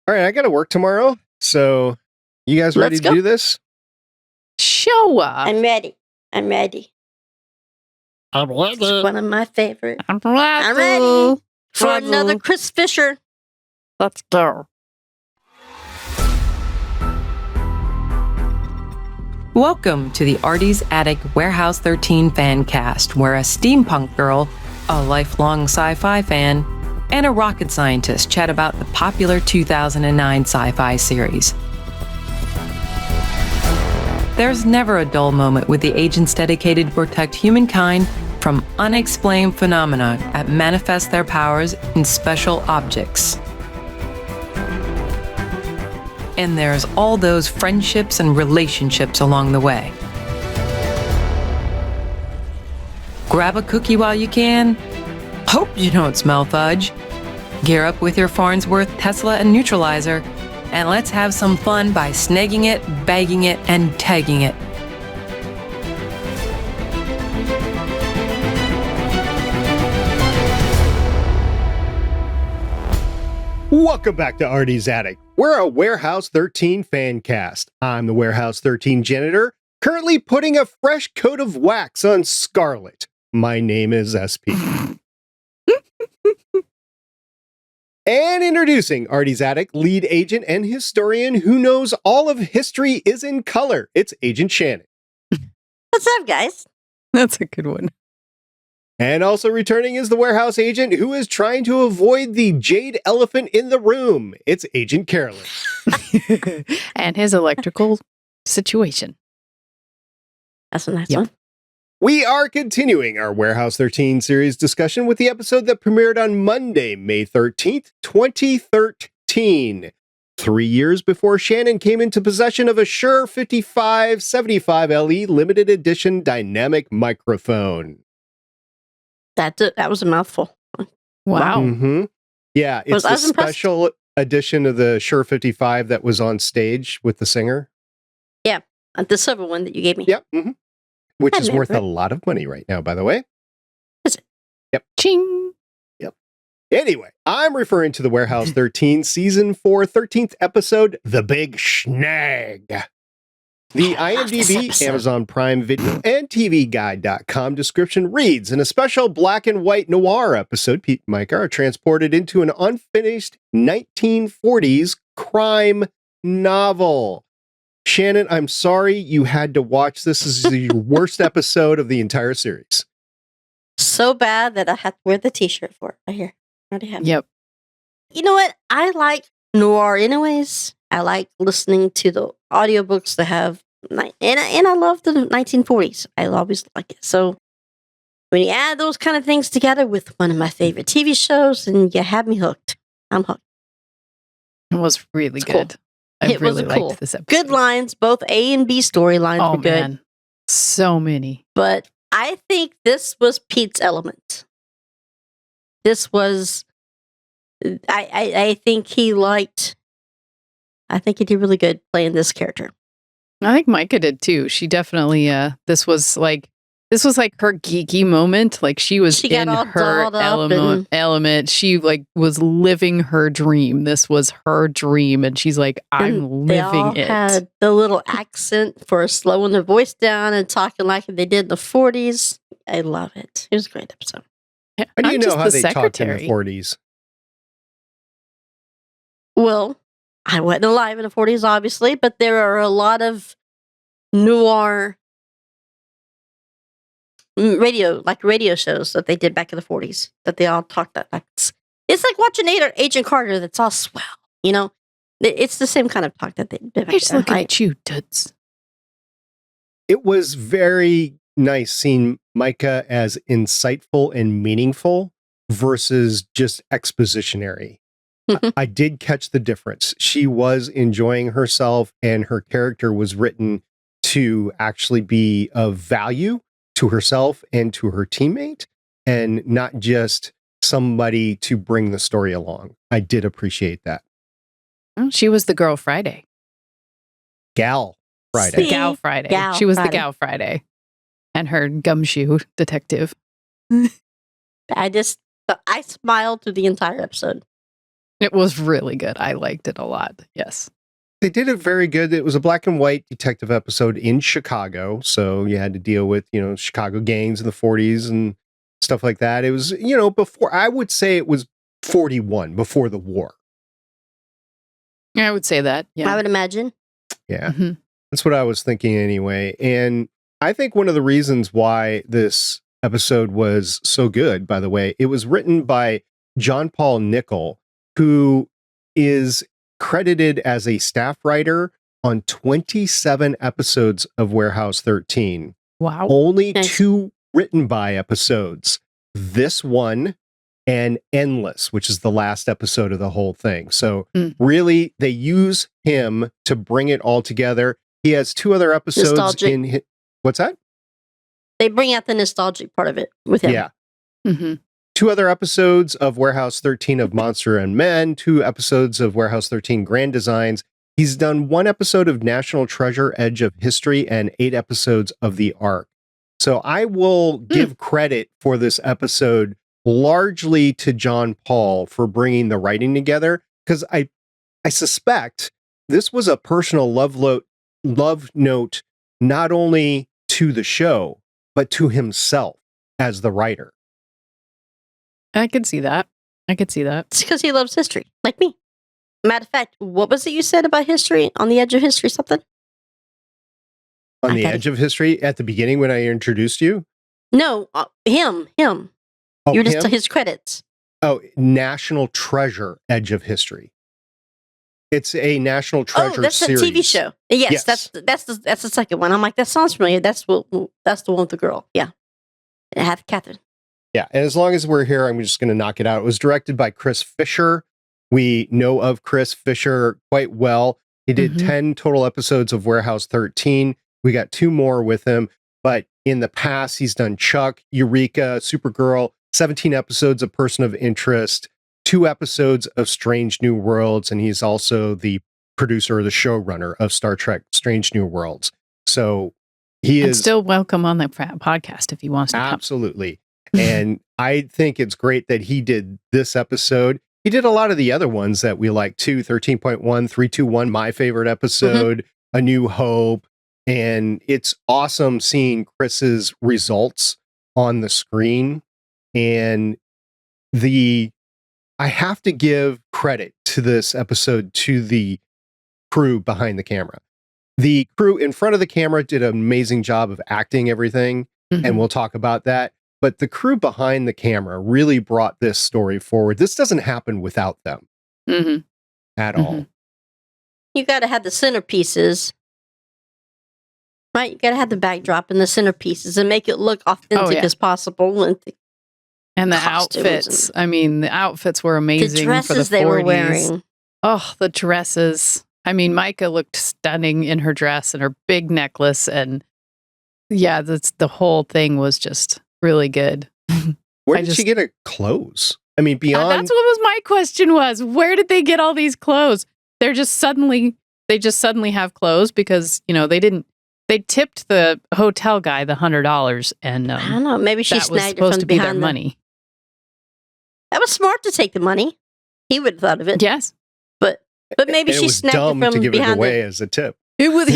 All right, I got to work tomorrow. So, you guys ready to do this? Show up. I'm ready. I'm ready. It's one of my favorite. I'm ready. I'm ready for Ready. another Chris Fisher. Let's go. Welcome to the Artie's Attic Warehouse 13 Fancast, where a steampunk girl, a lifelong sci-fi fan, and a rocket scientist chat about the popular 2009 sci-fi series. There's never a dull moment with the agents dedicated to protect humankind from unexplained phenomena that manifest their powers in special objects. And there's all those friendships and relationships along the way. Grab a cookie while you can. Hope you don't smell fudge. Gear up with your Farnsworth, Tesla, and Neutralizer, and let's have some fun by snagging it, bagging it, and tagging it. Welcome back to Artie's Attic. We're a Warehouse 13 fan cast. I'm the Warehouse 13 janitor, currently putting a fresh coat of wax on Scarlet. My name is SP. And introducing Artie's Attic lead agent and historian who knows all of history is in color. It's Agent Shannon. What's up, guys? That's a good one. And also returning is the warehouse agent who is trying to avoid the jade elephant in the room. It's Agent Carolyn. And his electrical situation. That's a nice Yep. one. We are continuing our Warehouse 13 series discussion with the episode that premiered on Monday, May 13th, 2013. 3 years before Shannon came into possession of a Shure 5575 LE limited edition dynamic microphone. That was a mouthful. Wow. Mm-hmm. Yeah, it's I the was impressed. special edition of the Shure 55 that was on stage with the singer. The silver one that you gave me. Yep. Mm-hmm. Which I is worth a remember lot of money right now, by the way. Is it? Yep. Ching. Anyway, I'm referring to the Warehouse 13 Season 4 13th episode, The Big Snag. The I love this IMDb, episode. Amazon Prime Video, and TVGuide.com description reads, in a special black and white noir episode, Pete and Micah are transported into an unfinished 1940s crime novel. Shannon, I'm sorry you had to watch this. This is the worst episode of the entire series. So bad that I had to wear the t-shirt for it. Right here. Already have it. Yep. You know what? I like noir anyways. I like listening to the audiobooks that have, and I love the 1940s. I always like it. So when you add those kind of things together with one of my favorite TV shows, and you have me hooked. I'm hooked. It was really It's cool. good. I It was really cool. liked this episode. Good lines. Both A and B storylines Oh, were good. man. So many. But I think this was Pete's element. This was, I think he liked, I think he did really good playing this character. I think Micah did too. She definitely, this was like her geeky moment. Like she was She got in all her dolled up element. She like was living her dream. This was her dream. And she's like, I'm And they all living it. had the little accent for slowing their voice down and talking like they did in the 40s. I love it. It was a great episode. How do Not you know just how the they talked in the secretary. 40s? Well, I wasn't alive in the 40s, obviously, but there are a lot of noir radio shows that they did back in the 40s that they all talked that. It's like watching Agent Carter that's all swell, you know? It's the same kind of talk that they did back I just then, looking right? at you, dudes. It was very nice seeing Micah as insightful and meaningful versus just expositionary. I did catch the difference. She was enjoying herself and her character was written to actually be of value to herself and to her teammate and not just somebody to bring the story along. I did appreciate that. Well, she was the girl Friday. Gal Friday. The See? gal Friday. Gal She was Friday. the gal Friday. And her gumshoe detective. I smiled through the entire episode. It was really good. I liked it a lot. Yes. They did it very good. It was a black and white detective episode in Chicago. So you had to deal with, Chicago gangs in the 40s and stuff like that. It was, before, I would say it was 41, before the war. I would say that. Yeah. I would imagine. Yeah. Mm-hmm. That's what I was thinking anyway. And I think one of the reasons why this episode was so good, by the way, it was written by John Paul Nickel, who is credited as a staff writer on 27 episodes of Warehouse 13. Wow. Only 2 written by episodes. This one and Endless, which is the last episode of the whole thing. So really, they use him to bring it all together. He has 2 other episodes nostalgic. What's that? They bring out the nostalgic part of it with him. Yeah. Mm-hmm. 2 other episodes of Warehouse 13 of Monster and Men, 2 episodes of Warehouse 13 Grand Designs. He's done 1 episode of National Treasure Edge of History and 8 episodes of The Ark. So I will give credit for this episode largely to John Paul for bringing the writing together, because I suspect this was a personal love note not only to the show, but to himself as the writer. I could see that. It's because he loves history, like me. Matter of fact, what was it you said about history? On the edge of history, something? On the edge of history at the beginning when I introduced you? No, him. Oh, you were just his credits. Oh, National Treasure Edge of History. It's a National Treasure series. That's a TV show. Yes. That's the second one. I'm like, that sounds familiar. That's the one with the girl. Yeah. I have Catherine. Yeah, and as long as we're here, I'm just going to knock it out. It was directed by Chris Fisher. We know of Chris Fisher quite well. He did 10 total episodes of Warehouse 13. We got 2 more with him, but in the past, he's done Chuck, Eureka, Supergirl, 17 episodes of Person of Interest, 2 episodes of Strange New Worlds, and he's also the producer or the showrunner of Star Trek Strange New Worlds. So he is still welcome on the podcast if he wants to. Absolutely. And I think it's great that he did this episode. He did a lot of the other ones that we like too. 13.1, 321, my favorite episode, A New Hope. And it's awesome seeing Chris's results on the screen. And I have to give credit to this episode to the crew behind the camera. The crew in front of the camera did an amazing job of acting everything. And we'll talk about that. But the crew behind the camera really brought this story forward. This doesn't happen without them at all. You got to have the centerpieces, right? You got to have the backdrop and the centerpieces and make it look authentic as possible. And the outfits. I mean, the outfits were amazing. The dresses for the 40s. They were wearing. Oh, the dresses. I mean, Micah looked stunning in her dress and her big necklace. And yeah, the whole thing was just really good. Where did she get her clothes? I mean, beyond that's what was my question was, where did they get all these clothes? They just suddenly have clothes because, they tipped the hotel guy the $100 and I don't know, maybe she snagged it from supposed to be their behind money. That was smart to take the money. He would have thought of it. Yes. But maybe she snagged it from to give behind it away as a tip. It was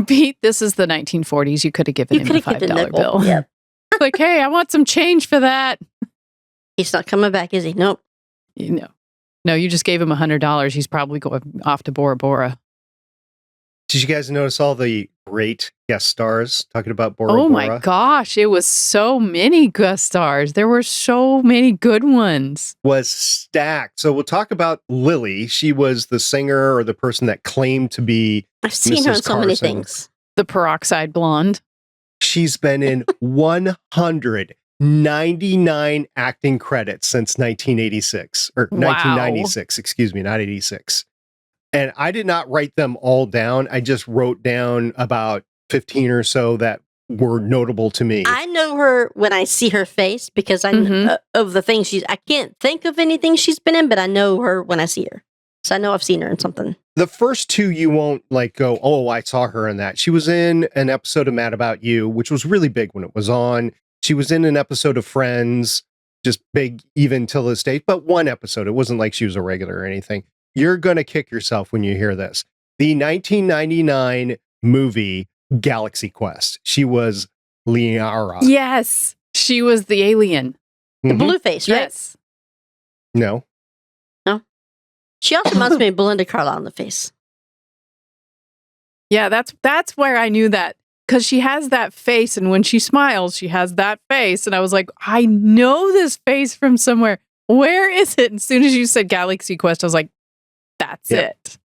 Pete, this is the 1940s. You could have given him a $5 bill. Yep. Like, hey, I want some change for that. He's not coming back, is he? Nope. No, you just gave him $100. He's probably going off to Bora Bora. Did you guys notice all the great guest stars talking about Bora Bora? Oh my gosh, it was so many guest stars. There were so many good ones. Was stacked. So we'll talk about Lily. She was the singer or the person that claimed to be I've seen Mrs. her in so many Carson. things. The peroxide blonde. She's been in 199 acting credits since 1986 or 1996, excuse me, not 86. And I did not write them all down. I just wrote down about 15 or so that were notable to me. I know her when I see her face because I know of the things I can't think of anything she's been in, but I know her when I see her. So I know I've seen her in something. The first 2 you won't go, oh, I saw her in that. She was in an episode of Mad About You, which was really big when it was on. She was in an episode of Friends. just big even till this date, but one episode. It wasn't like she was a regular or anything. You're going to kick yourself when you hear this. The 1999 movie Galaxy Quest. She was Liara. Yes. She was the alien. The blue face, right? Yes. No. She also reminds me of Belinda Carlisle on the face. Yeah, that's where I knew that. Because she has that face, and when she smiles, she has that face. And I was like, I know this face from somewhere. Where is it? And as soon as you said Galaxy Quest, I was like, that's it.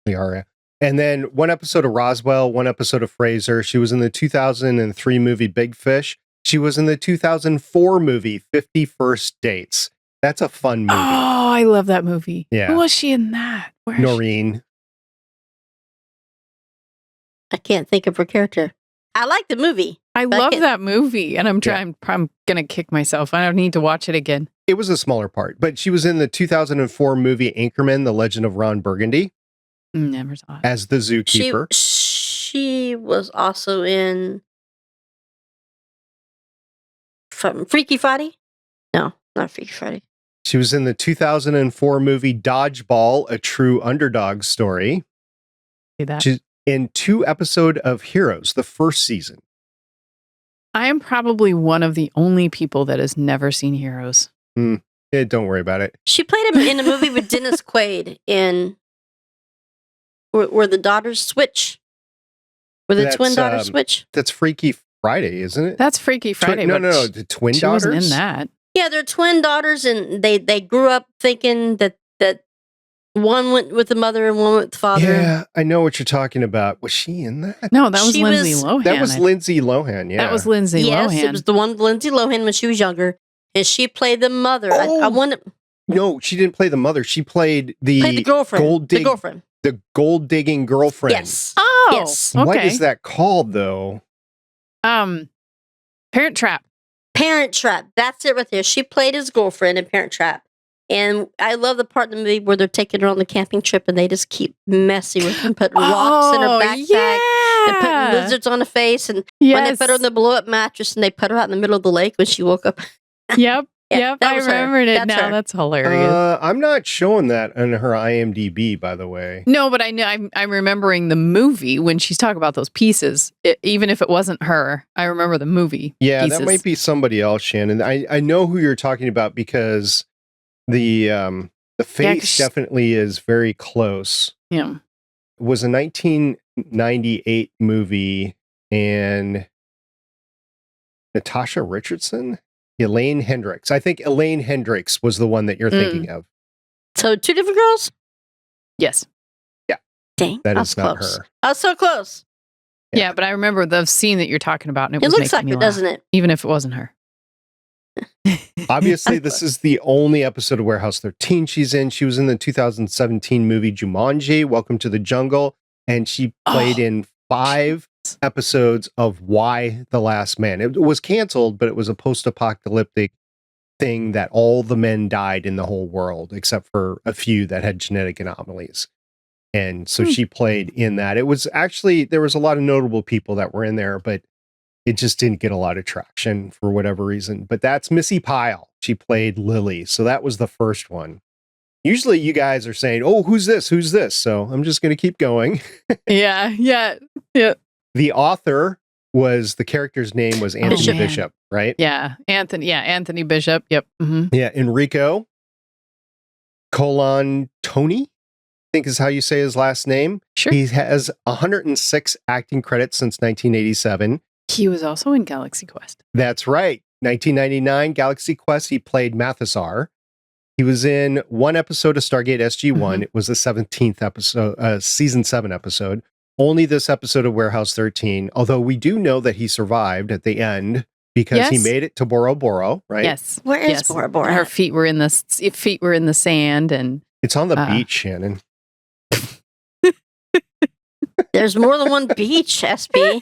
Liara. And then one episode of Roswell, one episode of Frasier. She was in the 2003 movie Big Fish. She was in the 2004 movie 50 First Dates. That's a fun movie. Oh, I love that movie. Yeah. Who was she in that? Where is she? Noreen. I can't think of her character. I like the movie. I but love can't- that movie, and I'm going to kick myself. I don't need to watch it again. It was a smaller part, but she was in the 2004 movie Anchorman, The Legend of Ron Burgundy, Never saw it. as the zookeeper. She was also in Freaky Friday. No, not Freaky Friday. She was in the 2004 movie Dodgeball, A True Underdog Story. See that? She's in 2 episodes of Heroes, the first season. I am probably one of the only people that has never seen Heroes. Yeah, don't worry about it. She played him in a movie with Dennis Quaid in where the daughters switch. Where the That's, twin daughters switch. That's Freaky Friday, isn't it? That's Freaky Friday. No, but the twin she daughters. wasn't in that. Yeah, they're twin daughters, and they grew up thinking that one went with the mother and one with the father. Yeah, I know what you're talking about. Was she in that? No, that was She Lindsay was- Lohan. That was Lindsay Lohan. Yeah, That was Lindsay Yes, Lohan. it was the one with Lindsay Lohan when she was younger, and she played the mother. I Oh. wanted No, she didn't play the mother. She played the girlfriend. The girlfriend. the gold digging girlfriend. Yes. Oh, Yes. okay. What is that called though? Parent Trap. Parent Trap. That's it right there. She played his girlfriend in Parent Trap. And I love the part in the movie where they're taking her on the camping trip and they just keep messing with her, putting rocks in her backpack and putting lizards on her face. And when they put her on the blow up mattress and they put her out in the middle of the lake when she woke up. Yep. Yeah, Yep. that I was her. remembered it That's now. her. That's hilarious. I'm not showing that on her IMDb, by the way. No, but I know I'm remembering the movie when she's talking about those pieces. Even if it wasn't her, I remember the movie. Yeah, pieces. that might be somebody else, Shannon. I know who you're talking about because the face definitely is very close. Yeah. It was a 1998 movie, and Natasha Richardson, Elaine Hendricks. I think Elaine Hendricks was the one that you're thinking of. So 2 different girls? Yes. Dang. That I is was not close. her. I was so close. Yeah, but I remember the scene that you're talking about, and it It was looks making like me her, laugh, doesn't it? even if it wasn't her. Obviously, this is the only episode of Warehouse 13 she's in. She was in the 2017 movie Jumanji, Welcome to the Jungle, and she played in 5 episodes of Why the Last Man. It was canceled, but it was a post-apocalyptic thing that all the men died in the whole world, except for a few that had genetic anomalies. And so she played in that. It was actually, there was a lot of notable people that were in there, but it just didn't get a lot of traction for whatever reason. But that's Missy Pyle. She played Lily. So that was the first one. Usually you guys are saying, oh, who's this? Who's this? So I'm just going to keep going. Yeah. The author the character's name was Anthony man. Bishop, right? Yeah. Anthony Bishop. Yep. Yeah. Enrico Colantoni, I think is how you say his last name. Sure. He has 106 acting credits since 1987. He was also in Galaxy Quest. That's right. 1999 Galaxy Quest. He played Mathesar. He was in 1 episode of Stargate SG-1. It was the 17th episode, season 7 episode. Only this episode of Warehouse 13. Although we do know that he survived at the end because he made it to Boro Boro, right? Yes. Where is Bora Bora? Her feet were in the sand, and It's on the beach, Shannon. There's more than one beach, SB.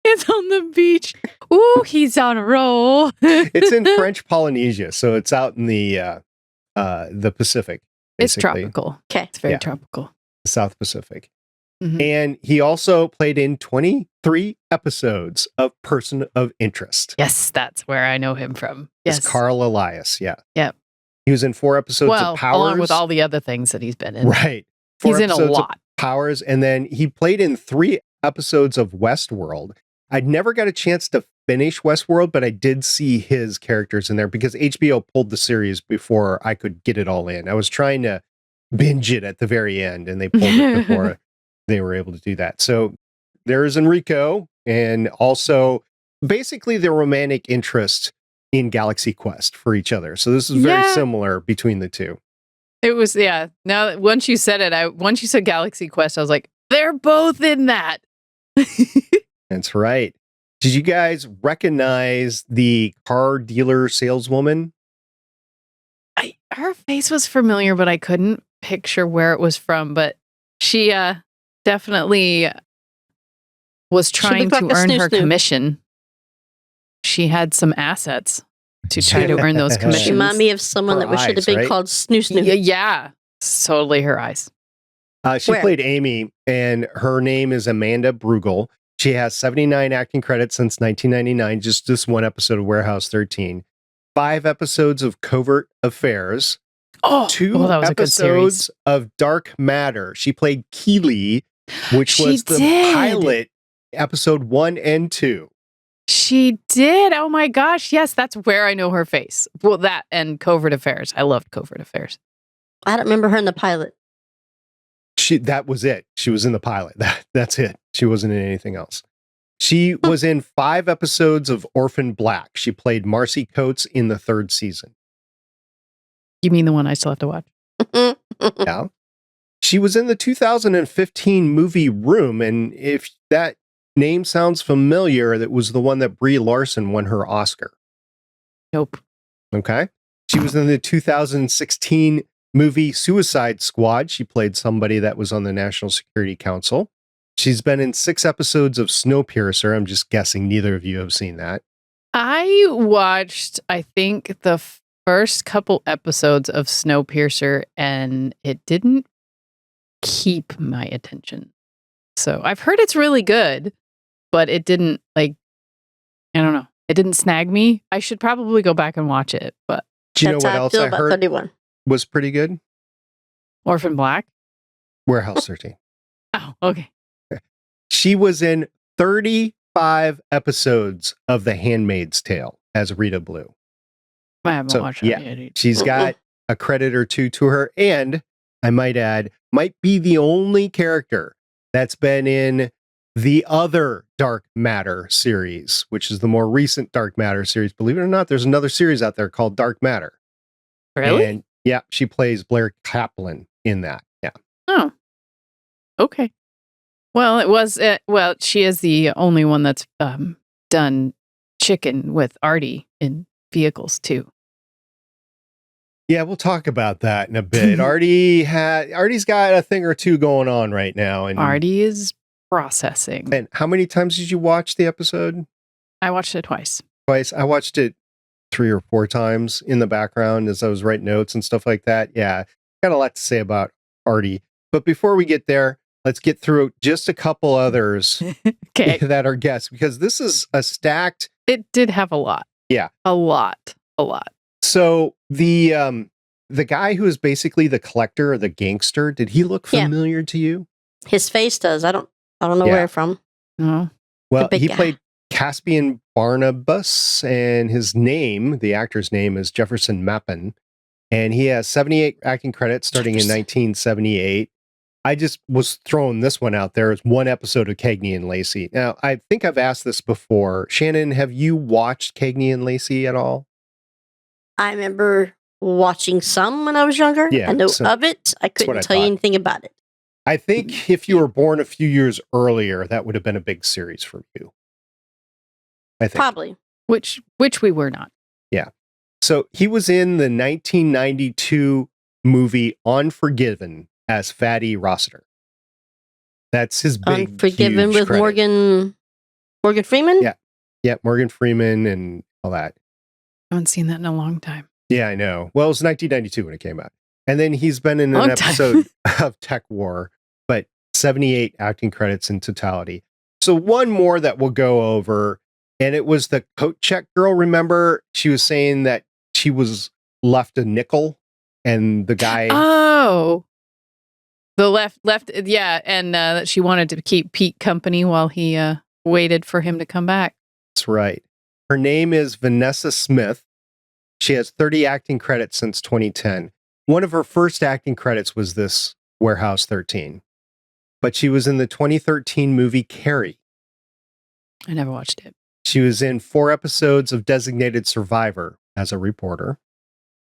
it's on the beach. Ooh, he's on a roll. It's in French Polynesia, so it's out in the Pacific. It's basically. tropical. Okay. It's very Yeah. tropical. The South Pacific. Mhm. And he also played in 23 episodes of Person of Interest. Yes, that's where I know him from. It's Yes. Carl Elias, yeah. Yep. He was in 4 episodes of Powers. Along with all the other things that he's been in. Right. He's in a episodes of lot. Powers, and then he played in 3 episodes of Westworld. I'd never got a chance to finish Westworld, but I did see his characters in there because HBO pulled the series before I could get it all in. I was trying to binge it at the very end, and they pulled it before they were able to do that. So there's Enrico, and also basically the romantic interest in Galaxy Quest for each other. So this is very similar between the two. It was, yeah. Now that once you said it, once you said Galaxy Quest, I was like, they're both in that. That's right. Did you guys recognize the car dealer saleswoman? Her face was familiar, but I couldn't picture where it was from. But she definitely was trying to earn her commission. She had some assets to try to earn those commissions. She reminded me of someone that should have been called Snoo Snoo. Yeah, totally her eyes. She played Amy, and her name is Amanda Brugel. She has 79 acting credits since 1999, just this 1 episode of Warehouse 13, 5 episodes of Covert Affairs, 2 that was episodes of Dark Matter. She played Keely, which was the pilot, episode 1 and 2. She did. Oh my gosh. Yes, that's where I know her face. Well, that and Covert Affairs. I loved Covert Affairs. I don't remember her in the pilot. That was it. She was in the pilot. That's it. She wasn't in anything else. She was in 5 episodes of Orphan Black. She played Marcy Coates in the 3rd season. You mean the one I still have to watch? Yeah. She was in the 2015 movie Room, and if that name sounds familiar, that was the one that Brie Larson won her Oscar. Nope. Okay. She was in the 2016 movie Suicide Squad. She played somebody that was on the National Security Council. She's been in 6 episodes of Snowpiercer. I'm just guessing neither of you have seen that. I watched, I think, the first couple episodes of Snowpiercer, and it didn't keep my attention. So I've heard it's really good, but it didn't, I don't know. It didn't snag me. I should probably go back and watch it, but. Do you know what else I heard 31. Was pretty good? Orphan Black? Warehouse 13. Oh, okay. She was in 35 episodes of The Handmaid's Tale as Rita Blue. I haven't watched that yet. She's got a credit or 2 to her, and I might add, might be the only character that's been in the other Dark Matter series, which is the more recent Dark Matter series. Believe it or not, there's another series out there called Dark Matter. Really? And yeah, she plays Blair Kaplan in that. Yeah. Oh, okay. Well, it was, she is the only one that's done chicken with Artie in vehicles too. Yeah, we'll talk about that in a bit. Artie's got a thing or 2 going on right now. And Artie is processing. And how many times did you watch the episode? I watched it twice. Twice. I watched it 3 or 4 times in the background as I was writing notes and stuff like that. Yeah, got a lot to say about Artie. But before we get there, let's get through just a couple others that are guests, because this is a stacked. It did have a lot. Yeah. A lot. So the guy who is basically the collector or the gangster, did he look familiar to you? His face does. I don't know where from. No. Well, he played Caspian Barnabas, and his name, the actor's name, is Jefferson Mappin, and he has 78 acting credits starting in 1978. I just was throwing this one out there. It's 1 episode of Cagney and Lacey. Now, I think I've asked this before. Shannon, have you watched Cagney and Lacey at all? I remember watching some when I was younger. Yeah, I know of it. I couldn't tell you anything about it. I think if you were born a few years earlier, that would have been a big series for you. I think. Probably. Which we were not. Yeah. So he was in the 1992 movie Unforgiven as Fatty Rossiter. That's his big Unforgiven with credit. Morgan Freeman? Yeah, Morgan Freeman and all that. I haven't seen that in a long time. Yeah, I know. Well, it was 1992 when it came out. And then he's been in an episode of Tech War. But 78 acting credits in totality. So one more that we'll go over, and it was the coat check girl. Remember, she was saying that she was left a nickel, and the guy. Oh, the left, yeah, and that she wanted to keep Pete company while he waited for him to come back. That's right. Her name is Vanessa Smith. She has 30 acting credits since 2010. One of her first acting credits was this Warehouse 13. But she was in the 2013 movie Carrie. I never watched it. She was in 4 episodes of Designated Survivor as a reporter.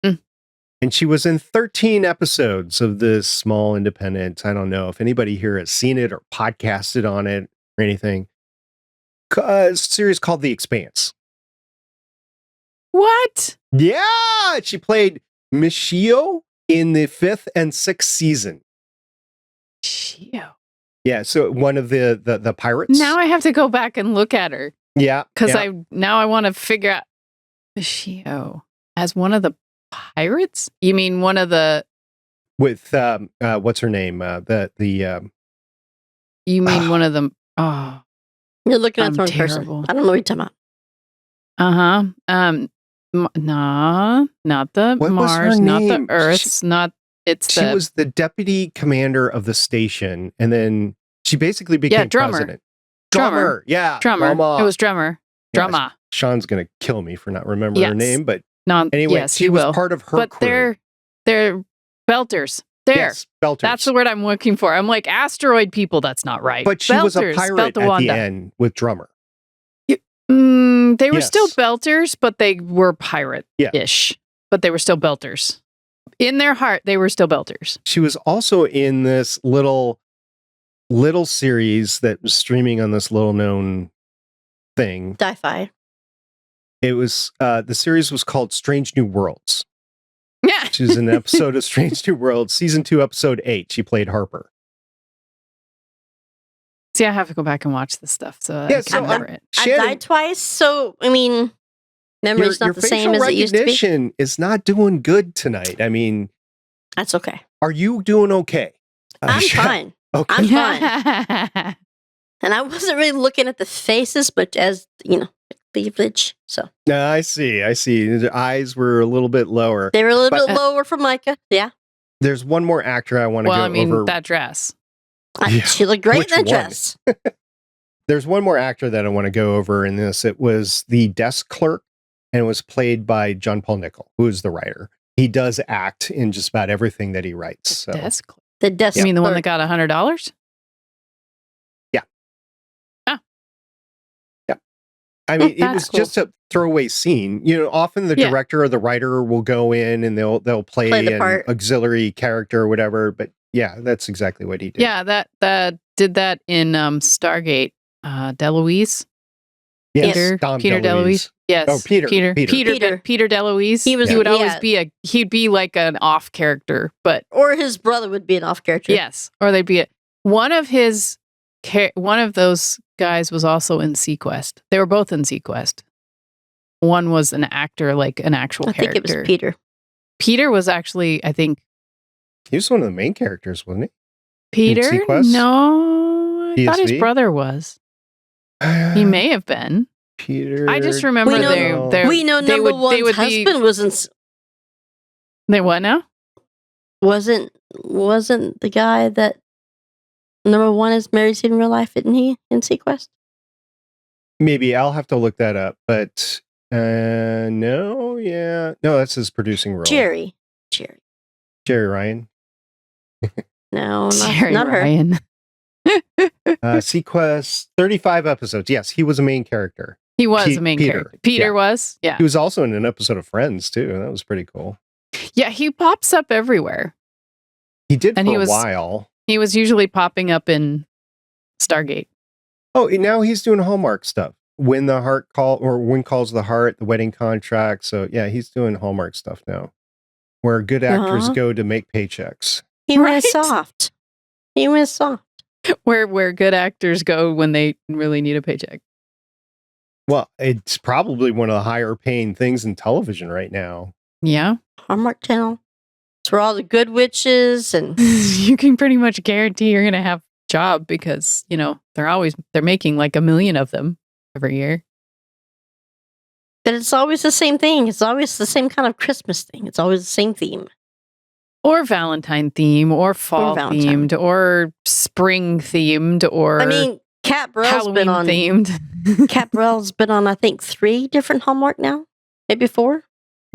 And she was in 13 episodes of this small independent. I don't know if anybody here has seen it or podcasted on it or anything. A series called The Expanse. What? Yeah, she played Michio in the 5th and 6th season. Shio. Yeah, so one of the pirates. Now I have to go back and look at her. Yeah, because yeah. I want to figure out Michio as one of the pirates. You mean one of the with what's her name? You mean one of them? Oh, you're looking at the wrong terrible. person. I don't know what you're talking about. Nah, not the what Mars, not the Earths, She was the deputy commander of the station, and then she basically became president. Drummer. Yeah. Drummer. Drama. It was Drummer. Drama. Yeah, Sean's going to kill me for not remembering her name, but anyway, yes, she was part of her crew. They're belters. Yes, belters. That's the word I'm looking for. I'm like, asteroid people, that's not right. But she was a pirate at the end with Drummer. They were still belters, but they were pirate-ish. Yeah. But they were still belters. In their heart, they were still belters. She was also in this little series that was streaming on this little known thing. Sci-fi. It was the series was called Strange New Worlds. Yeah. She was in an episode of Strange New Worlds, season 2, episode 8. She played Harper. See, I have to go back and watch this stuff. So yeah, I can remember it. I died twice, so I mean, memory's not the same as it used to be. Your facial recognition is not doing good tonight. I mean, that's okay. Are you doing okay? I'm fine. Okay. I'm fine. And I wasn't really looking at the faces, but as cleavage. So I see. The eyes were a little bit lower. They were a little bit lower for Micah. Yeah. There's one more actor I want to go over. That dress. She looked great in that dress. There's one more actor that I want to go over in this. It was the desk clerk, and it was played by John Paul Nickel, who is the writer. He does act in just about everything that he writes. So. Desk clerk. The desk. You mean the one that got $100? Yeah. Oh. Yeah. I mean, it was just a throwaway scene. Often the director or the writer will go in and they'll play an auxiliary character or whatever. But yeah, that's exactly what he did. Yeah, that did that in Stargate. DeLuise. Yes, Peter DeLuise. Yes. Oh, Peter DeLuise. He'd be like an off character, or his brother would be an off character. Yes, or they'd be one of those guys was also in Sequest. They were both in Sequest. One was an actor, like an actual character. I think it was Peter. Peter was actually, I think, he was one of the main characters, wasn't he? Peter? No, I thought his brother was. He may have been. Peter. I just remember we know number one's husband wasn't. They what now? Wasn't the guy that number one is married to in real life? Isn't he in Sequest? Maybe I'll have to look that up, but no, that's his producing role. Jerry Ryan. No, not Ryan. Sequest, 35 episodes. Yes, he was a main character. He was a main character. Peter was? Yeah. He was also in an episode of Friends, too. That was pretty cool. Yeah, he pops up everywhere. He did for a while. He was usually popping up in Stargate. Oh, and now he's doing Hallmark stuff. When Calls the Heart, the Wedding Contract. So, yeah, he's doing Hallmark stuff now. Where good actors go to make paychecks. He went soft. Where good actors go when they really need a paycheck. Well, it's probably one of the higher paying things in television right now. Yeah. Hallmark Channel. It's where all the good witches and you can pretty much guarantee you're going to have job because, they're making like 1 million of them every year. But it's always the same thing. It's always the same kind of Christmas thing. It's always the same theme. Or Valentine theme, or fall themed, or spring themed, or Cat Burrell's been on themed. Cat Burrell's been on, I think, 3 different Hallmark now, maybe 4.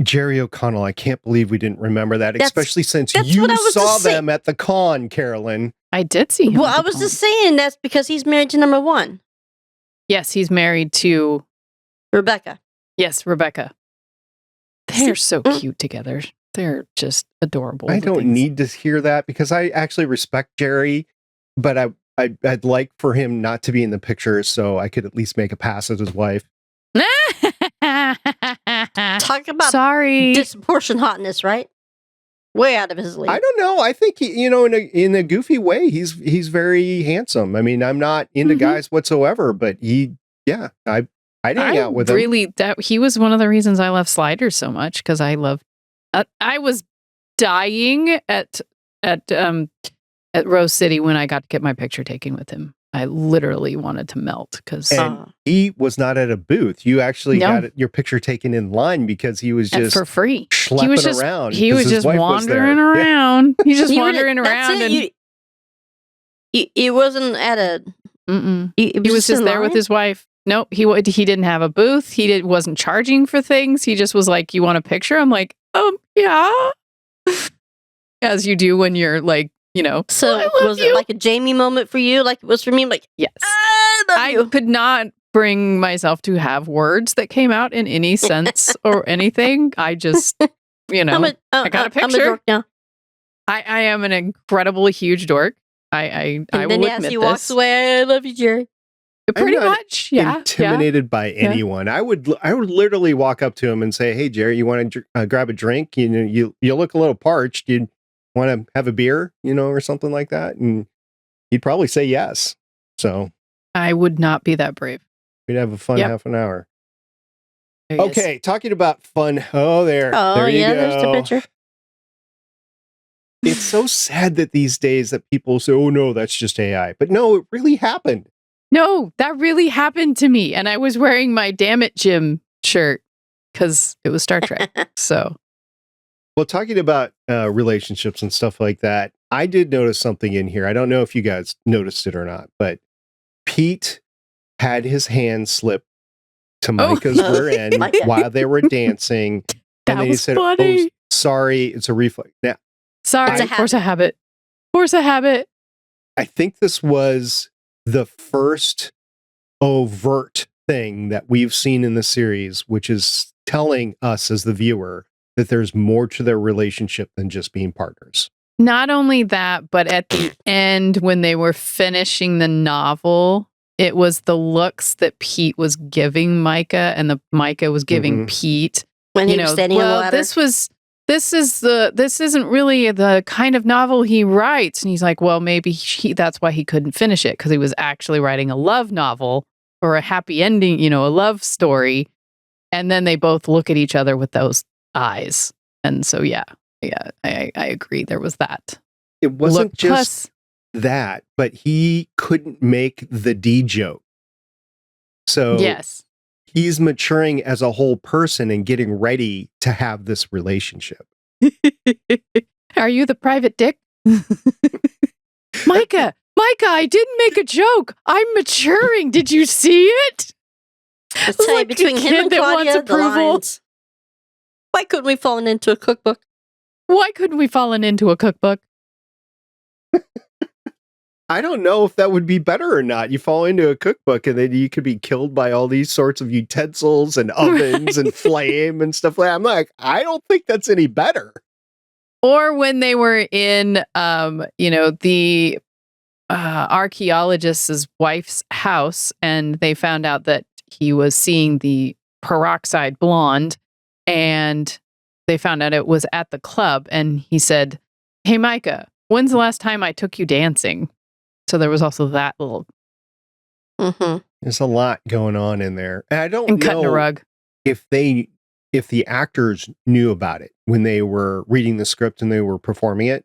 Jerry O'Connell, I can't believe we didn't remember that, especially since you saw them at the con, Carolyn. I did see him. Well, I was just saying that's because he's married to number 1. Yes, he's married to Rebecca. Yes, Rebecca. They're so cute together. They're just adorable. I don't need to hear that because I actually respect Jerry, but I'd like for him not to be in the picture so I could at least make a pass at his wife. Talk about disproportionate hotness, right? Way out of his league. I don't know. I think he, in a goofy way, he's very handsome. I mean, I'm not into guys whatsoever, but I'd hang out with him. He was one of the reasons I love Sliders so much because I loved. I was dying at Rose City when I got to get my picture taken with him. I literally wanted to melt because he was not at a booth. You actually got your picture taken in line because he was just for free. Schlepping around. He was just wandering around. Yeah. He's just wandering around. He wasn't at a. He was just there with his wife. Nope, he didn't have a booth. He wasn't charging for things. He just was like, "You want a picture?" I'm like, yeah. As you do when you're like, So was it like a Jamie moment for you? Like it was for me? Like, yes. I could not bring myself to have words that came out in any sense or anything. I just, I got a picture. I'm a dork now. I am an incredibly huge dork. I will admit as he walks away, I love you, Jerry. Pretty much, yeah. Intimidated by anyone. I would literally walk up to him and say, "Hey, Jerry, you want to grab a drink? You look a little parched. You want to have a beer, or something like that?" And he'd probably say yes. So I would not be that brave. We'd have a fun half an hour. Okay, talking about fun. Oh, there you go. There's the picture. It's so sad that these days that people say, "Oh no, that's just AI," but no, it really happened. No, that really happened to me. And I was wearing my Damn It Jim shirt because it was Star Trek. So, well, talking about relationships and stuff like that, I did notice something in here. I don't know if you guys noticed it or not, but Pete had his hand slip to Micah's rear end while they were dancing. That and was he said, funny. "Oh, sorry, it's a reflex." Now, sorry, force a habit. Force a habit. I think this was the first overt thing that we've seen in the series, which is telling us as the viewer that there's more to their relationship than just being partners. Not only that, but at the end, when they were finishing the novel, it was the looks that Pete was giving Micah and the Micah was giving Pete. When he was standing on the ladder. This isn't really the kind of novel he writes. And he's like, well, maybe that's why he couldn't finish it, because he was actually writing a love novel or a happy ending, a love story. And then they both look at each other with those eyes. And so, I agree. There was that. It wasn't just that, but he couldn't make the D joke. So yes. He's maturing as a whole person and getting ready to have this relationship. Are you the private dick? Micah, I didn't make a joke. I'm maturing. Did you see it? Let's say like between him and Claudia, the lines. Why couldn't we fallen into a cookbook? Why couldn't we fallen into a cookbook? I don't know if that would be better or not. You fall into a cookbook and then you could be killed by all these sorts of utensils and ovens and flame and stuff like that. I'm like, I don't think that's any better. Or when they were in, the archaeologist's wife's house and they found out that he was seeing the peroxide blonde and they found out it was at the club and he said, "Hey, Micah, when's the last time I took you dancing?" So there was also that little. There's a lot going on in there. And I don't know cutting a rug. If the actors knew about it when they were reading the script and they were performing it.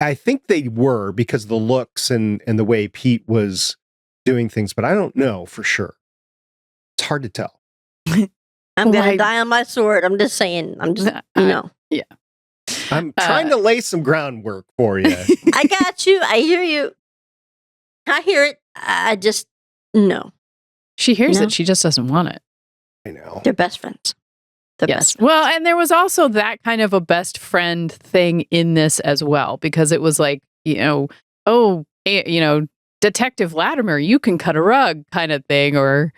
I think they were because of the looks and the way Pete was doing things, but I don't know for sure. It's hard to tell. I'm going to die on my sword. I'm just saying. I'm just, Yeah. I'm trying to lay some groundwork for you. I got you. I hear you. I hear it. I just, no. She hears it. She just doesn't want it. I know. They're best friends. Yes. Well, and there was also that kind of a best friend thing in this as well, because it was like, Detective Latimer, you can cut a rug kind of thing, or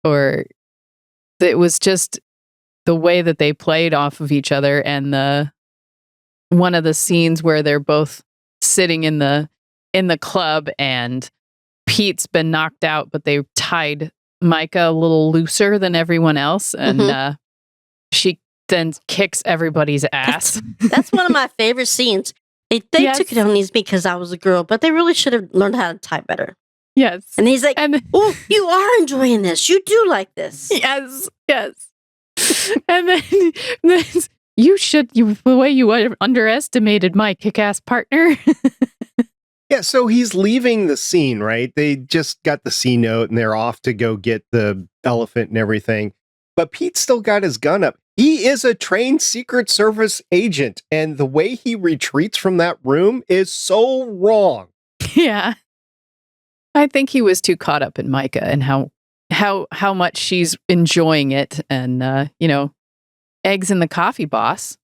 it was just the way that they played off of each other. And one of the scenes where they're both sitting in the club and Pete's been knocked out, but they tied Micah a little looser than everyone else. And she then kicks everybody's ass. That's one of my favorite scenes. They took it on me because I was a girl, but they really should have learned how to tie better. Yes. And he's like, oh, you are enjoying this. You do like this. Yes. And then the way you underestimated my kick-ass partner. Yeah, so he's leaving the scene, right? They just got the C note and they're off to go get the elephant and everything. But Pete's still got his gun up. He is a trained Secret Service agent, and the way he retreats from that room is so wrong. Yeah. I think he was too caught up in Micah and how much she's enjoying it, and eggs in the coffee, boss.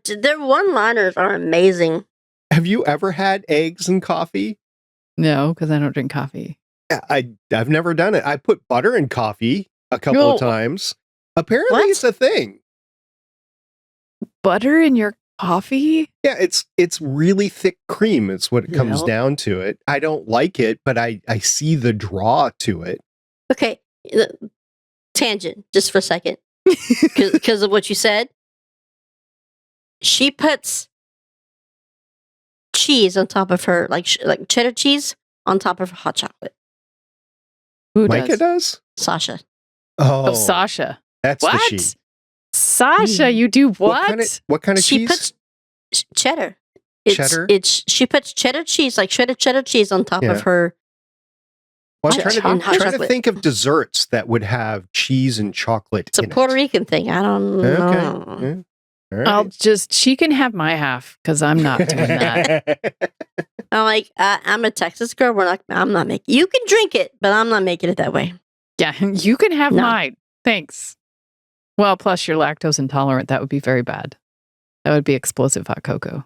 Their one-liners are amazing. Have you ever had eggs and coffee? No, because I don't drink coffee. Yeah, I've never done it. I put butter in coffee a couple of times. Apparently, it's a thing. Butter in your coffee? Yeah, it's really thick cream. It's what it comes down to. It. I don't like it, but I see the draw to it. Okay, tangent just for a second, because of what you said. She puts cheese on top of her, like cheddar cheese on top of her hot chocolate. Who Micah does? Sasha. Oh, Sasha. That's what? The she. Sasha, you do what? What kind of she cheese? Puts cheddar. Cheddar? She puts cheddar cheese, like shredded cheddar cheese on top of her. Well, I'm trying to think of desserts that would have cheese and chocolate. It's a Puerto Rican thing. I don't know. Okay. Yeah. Right. She can have my half because I'm not doing that. I'm like, I'm a Texas girl. I'm not making. You can drink it, but I'm not making it that way. Yeah, you can have mine. Thanks. Well, plus you're lactose intolerant. That would be very bad. That would be explosive hot cocoa.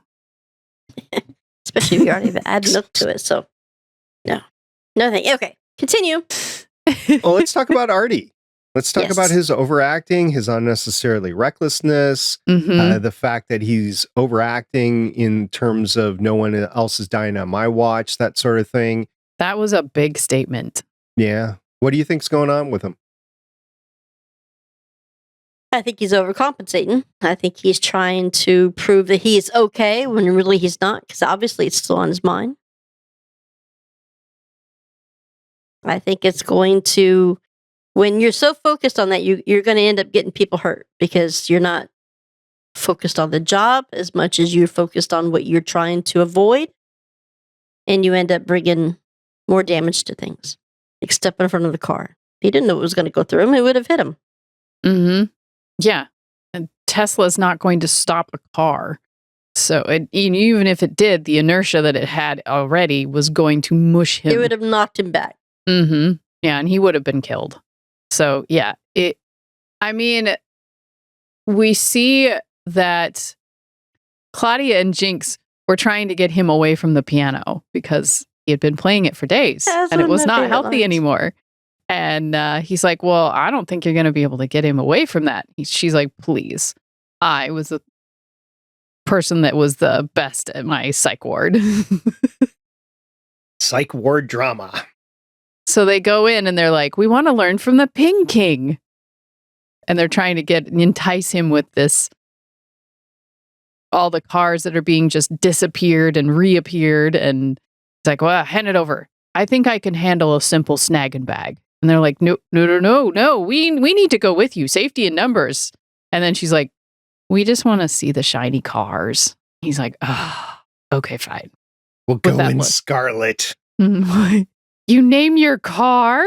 Especially if you already add milk to it. So, no thing. Okay, continue. Well, let's talk about Artie. Let's talk about his overacting, his unnecessarily recklessness, the fact that he's overacting in terms of no one else is dying on my watch, that sort of thing. That was a big statement. Yeah. What do you think's going on with him? I think he's overcompensating. I think he's trying to prove that he's okay when really he's not, because obviously it's still on his mind. I think it's going to, when you're so focused on that, you're going to end up getting people hurt because you're not focused on the job as much as you're focused on what you're trying to avoid. And you end up bringing more damage to things. Like step in front of the car. If he didn't know it was going to go through him, it would have hit him. Mm-hmm. Yeah. And Tesla's not going to stop a car. So even if it did, the inertia that it had already was going to mush him. It would have knocked him back. Mm-hmm. Yeah, and he would have been killed. So, yeah. We see that Claudia and Jinx were trying to get him away from the piano because he had been playing it for days and it was not healthy anymore. And he's like, well, I don't think you're going to be able to get him away from that. She's like, please. I was the person that was the best at my psych ward. Psych ward drama. So they go in and they're like, we want to learn from the Ping King. And they're trying to entice him with this, all the cars that are being just disappeared and reappeared. And it's like, well, hand it over. I think I can handle a simple snag and bag. And they're like, no. We need to go with you. Safety in numbers. And then she's like, we just want to see the shiny cars. He's like, oh, okay, fine. We'll go in Scarlet. You name your car?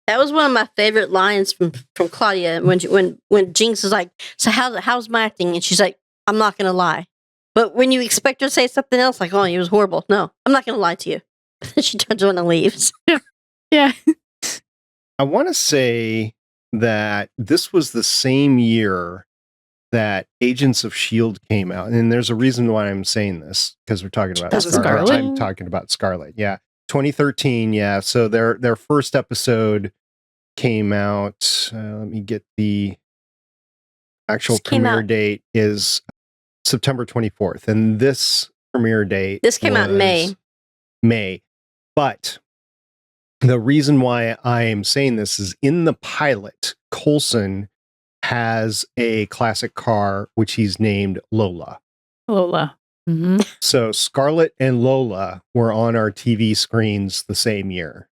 That was one of my favorite lines from Claudia when Jinx is like, so how's my acting? And she's like, I'm not going to lie. But when you expect her to say something else, like, oh, it was horrible. No, I'm not going to lie to you. Then she turns around and leaves. Yeah. I want to say that this was the same year that Agents of S.H.I.E.L.D. came out. And there's a reason why I'm saying this, because we're talking about Scarlet. I'm talking about Scarlet. Yeah. 2013. Yeah. So their first episode came out. Let me get the actual premiere date is September 24th. And this premiere date. This came out in May. But the reason why I am saying this is in the pilot, Coulson has a classic car, which he's named Lola. Lola. Mm-hmm. So Scarlet and Lola were on our TV screens the same year.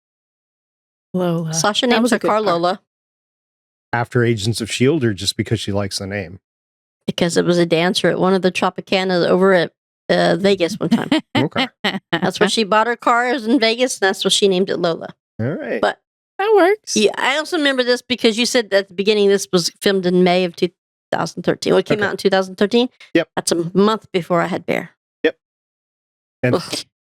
Lola. Sasha names her car Lola. After Agents of S.H.I.E.L.D. or just because she likes the name? Because it was a dancer at one of the Tropicana over at Vegas one time. Okay. That's where she bought her car. It was in Vegas, and that's what she named it Lola. All right. But that works. Yeah, I also remember this because you said at the beginning this was filmed in May of 2013. Well, it came out in 2013. Yep. That's a month before I had Bear. Yep. And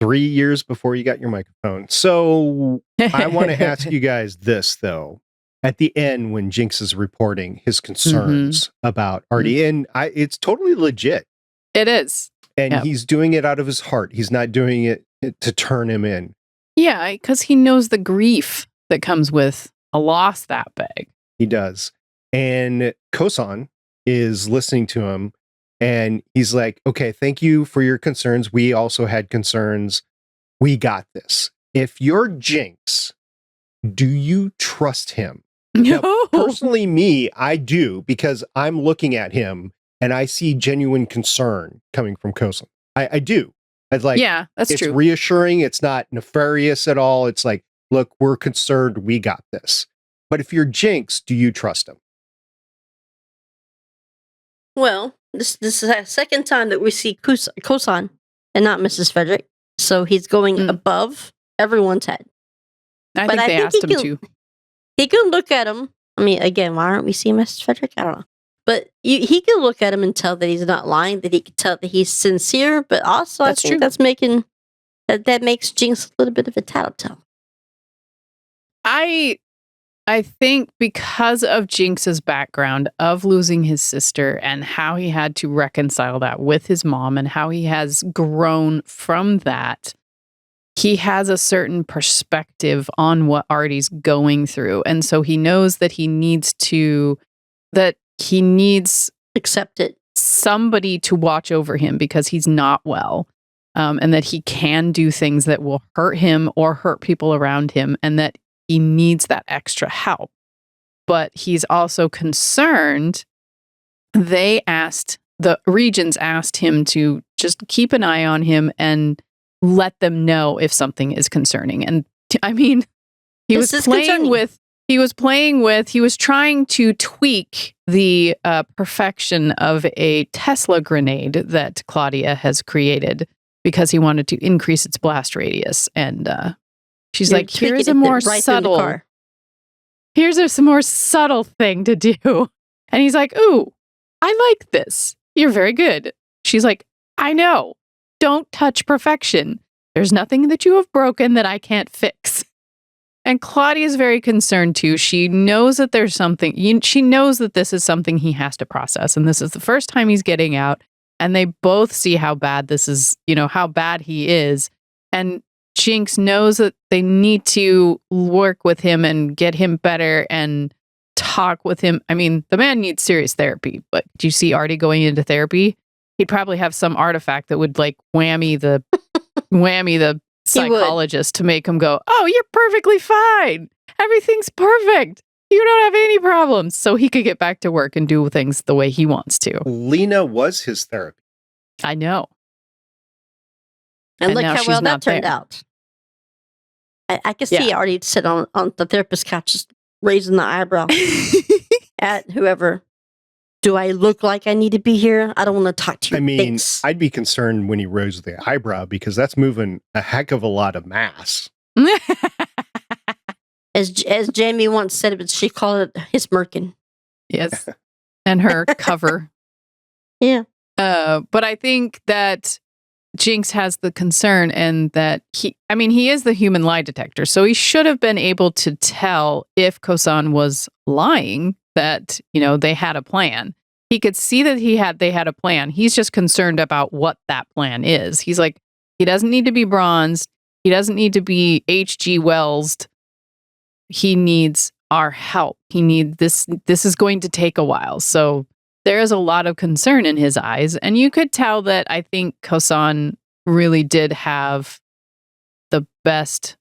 3 years before you got your microphone. So I want to ask you guys this, though. At the end, when Jinx is reporting his concerns about Artie, and it's totally legit. It is. And he's doing it out of his heart. He's not doing it to turn him in. Yeah, because he knows the grief that comes with a loss that big. He does. And Kosan is listening to him, and he's like, okay, thank you for your concerns. We also had concerns. We got this. If you're Jinx, do you trust him? No. Now, personally, me, I do, because I'm looking at him and I see genuine concern coming from Kosan. I do. It's like, yeah, that's it's true. reassuring. It's not nefarious at all. It's like, look, we're concerned. We got this. But if you're Jinx, do you trust him? Well, this is the second time that we see Kosan and not Mrs. Frederick. So he's going above everyone's head. I think they asked him to. He could look at him. I mean, again, why aren't we seeing Mrs. Frederick? I don't know. But he could look at him and tell that he's not lying, that he could tell that he's sincere. But also, I think that's making that makes Jinx a little bit of a tattletale. I think because of Jinx's background of losing his sister and how he had to reconcile that with his mom and how he has grown from that, he has a certain perspective on what Artie's going through. And so he knows that he needs accept it, somebody to watch over him because he's not well. And that he can do things that will hurt him or hurt people around him, and that he needs that extra help. But he's also concerned. The Regents asked him to just keep an eye on him and let them know if something is concerning. And I mean, he was trying to tweak the perfection of a Tesla grenade that Claudia has created because he wanted to increase its blast radius. And she's like, here's a more subtle thing to do. And he's like, ooh, I like this. You're very good. She's like, I know. Don't touch perfection. There's nothing that you have broken that I can't fix. And Claudia is very concerned too. She knows that there's something, she knows that this is something he has to process. And this is the first time he's getting out. And they both see how bad this is, how bad he is. And Jinx knows that they need to work with him and get him better and talk with him. I mean, the man needs serious therapy. But do you see Artie going into therapy? He'd probably have some artifact that would like whammy the psychologist to make him go, oh, you're perfectly fine. Everything's perfect. You don't have any problems. So he could get back to work and do things the way he wants to. Lena was his therapy. I know. And look how well that turned out. I could see Artie sit on the therapist couch just raising the eyebrow at whoever. do I look like I need to be here? I don't want to talk to you. I mean, Thanks. I'd be concerned when he rose the eyebrow because that's moving a heck of a lot of mass. As Jamie once said, she called it his merkin. Yes. And her cover. Yeah. But I think that Jinx has the concern, and that he is the human lie detector. So he should have been able to tell if Kosan was lying, that, they had a plan. He could see that they had a plan. He's just concerned about what that plan is. He's like, he doesn't need to be bronzed. He doesn't need to be H.G. Wells'd. He needs our help. He needs this. This is going to take a while. So there is a lot of concern in his eyes. And you could tell that I think Kosan really did have the best,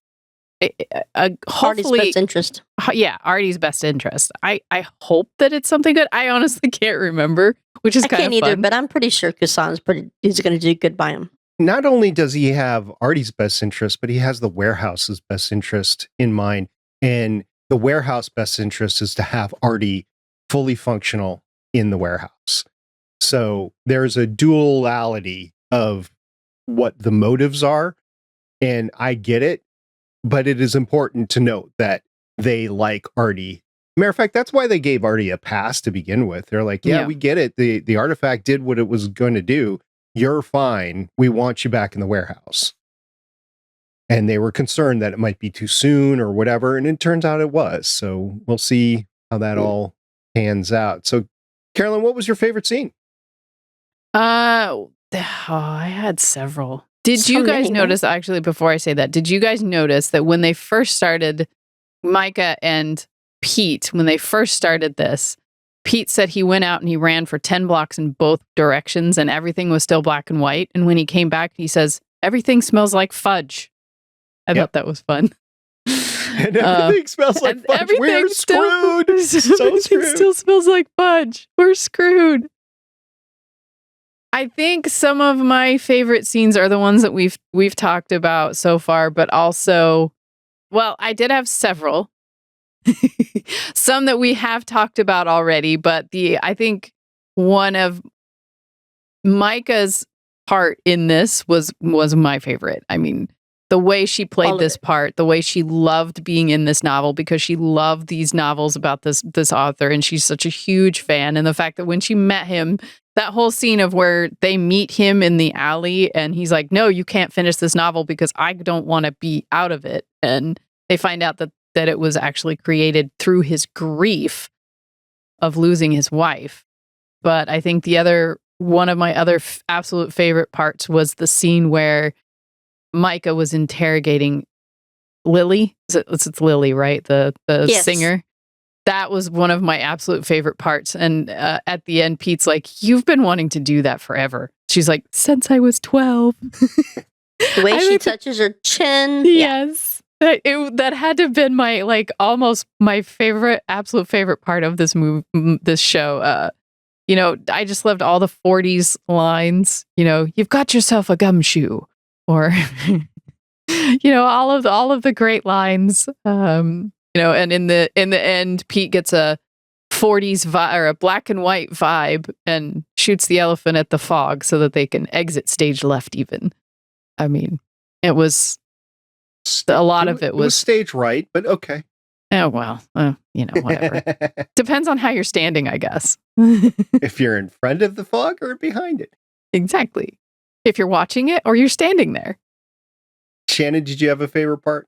Artie's best interest. Yeah, Artie's best interest. I hope that it's something good. I honestly can't remember, which is kind of fun. I can't either, but I'm pretty sure Kosan's he's going to do good by him. Not only does he have Artie's best interest, but he has the warehouse's best interest in mind. And the warehouse best interest is to have Artie fully functional in the warehouse. So there's a duality of what the motives are, and I get it, but it is important to note that they like Artie. Matter of fact, that's why they gave Artie a pass to begin with. They're like, yeah, we get it. The artifact did what it was going to do. You're fine. We want you back in the warehouse. And they were concerned that it might be too soon or whatever, and it turns out it was. So we'll see how that all pans out. So Carolyn, what was your favorite scene? I had several. Did you guys notice, actually, before I say that, did you guys notice that when they first started, Micah and Pete, when they first started this, Pete said he went out and he ran for 10 blocks in both directions and everything was still black and white. And when he came back, he says, everything smells like fudge. I thought that was fun. And everything smells like fudge. We're screwed. Everything still smells like fudge. We're screwed. I think some of my favorite scenes are the ones that we've talked about so far, but also, well, I did have several. Some that we have talked about already, but I think one of Micah's part in this was my favorite. I mean, the way she played this part, the way she loved being in this novel, because she loved these novels about this author, and she's such a huge fan. And the fact that when she met him, that whole scene of where they meet him in the alley and he's like, no, you can't finish this novel because I don't want to be out of it. And they find out that it was actually created through his grief of losing his wife. But I think one of my other absolute favorite parts was the scene where Micah was interrogating Lily. It's Lily, right? The yes. singer. That was one of my absolute favorite parts. And at the end, Pete's like, you've been wanting to do that forever. She's like, since I was 12. The way she touches her chin. Yes. Yeah. That had to have been my, almost my absolute favorite part of this show. I just loved all the 40s lines. You've got yourself a gumshoe. Or, all of the great lines. And in the end, Pete gets a 40s vibe or a black and white vibe and shoots the elephant at the fog so that they can exit stage left even. I mean, it was a lot of it was stage right, but okay. Oh, well, whatever. Depends on how you're standing, I guess. If you're in front of the fog or behind it. Exactly. If you're watching it or you're standing there. Shannon, did you have a favorite part?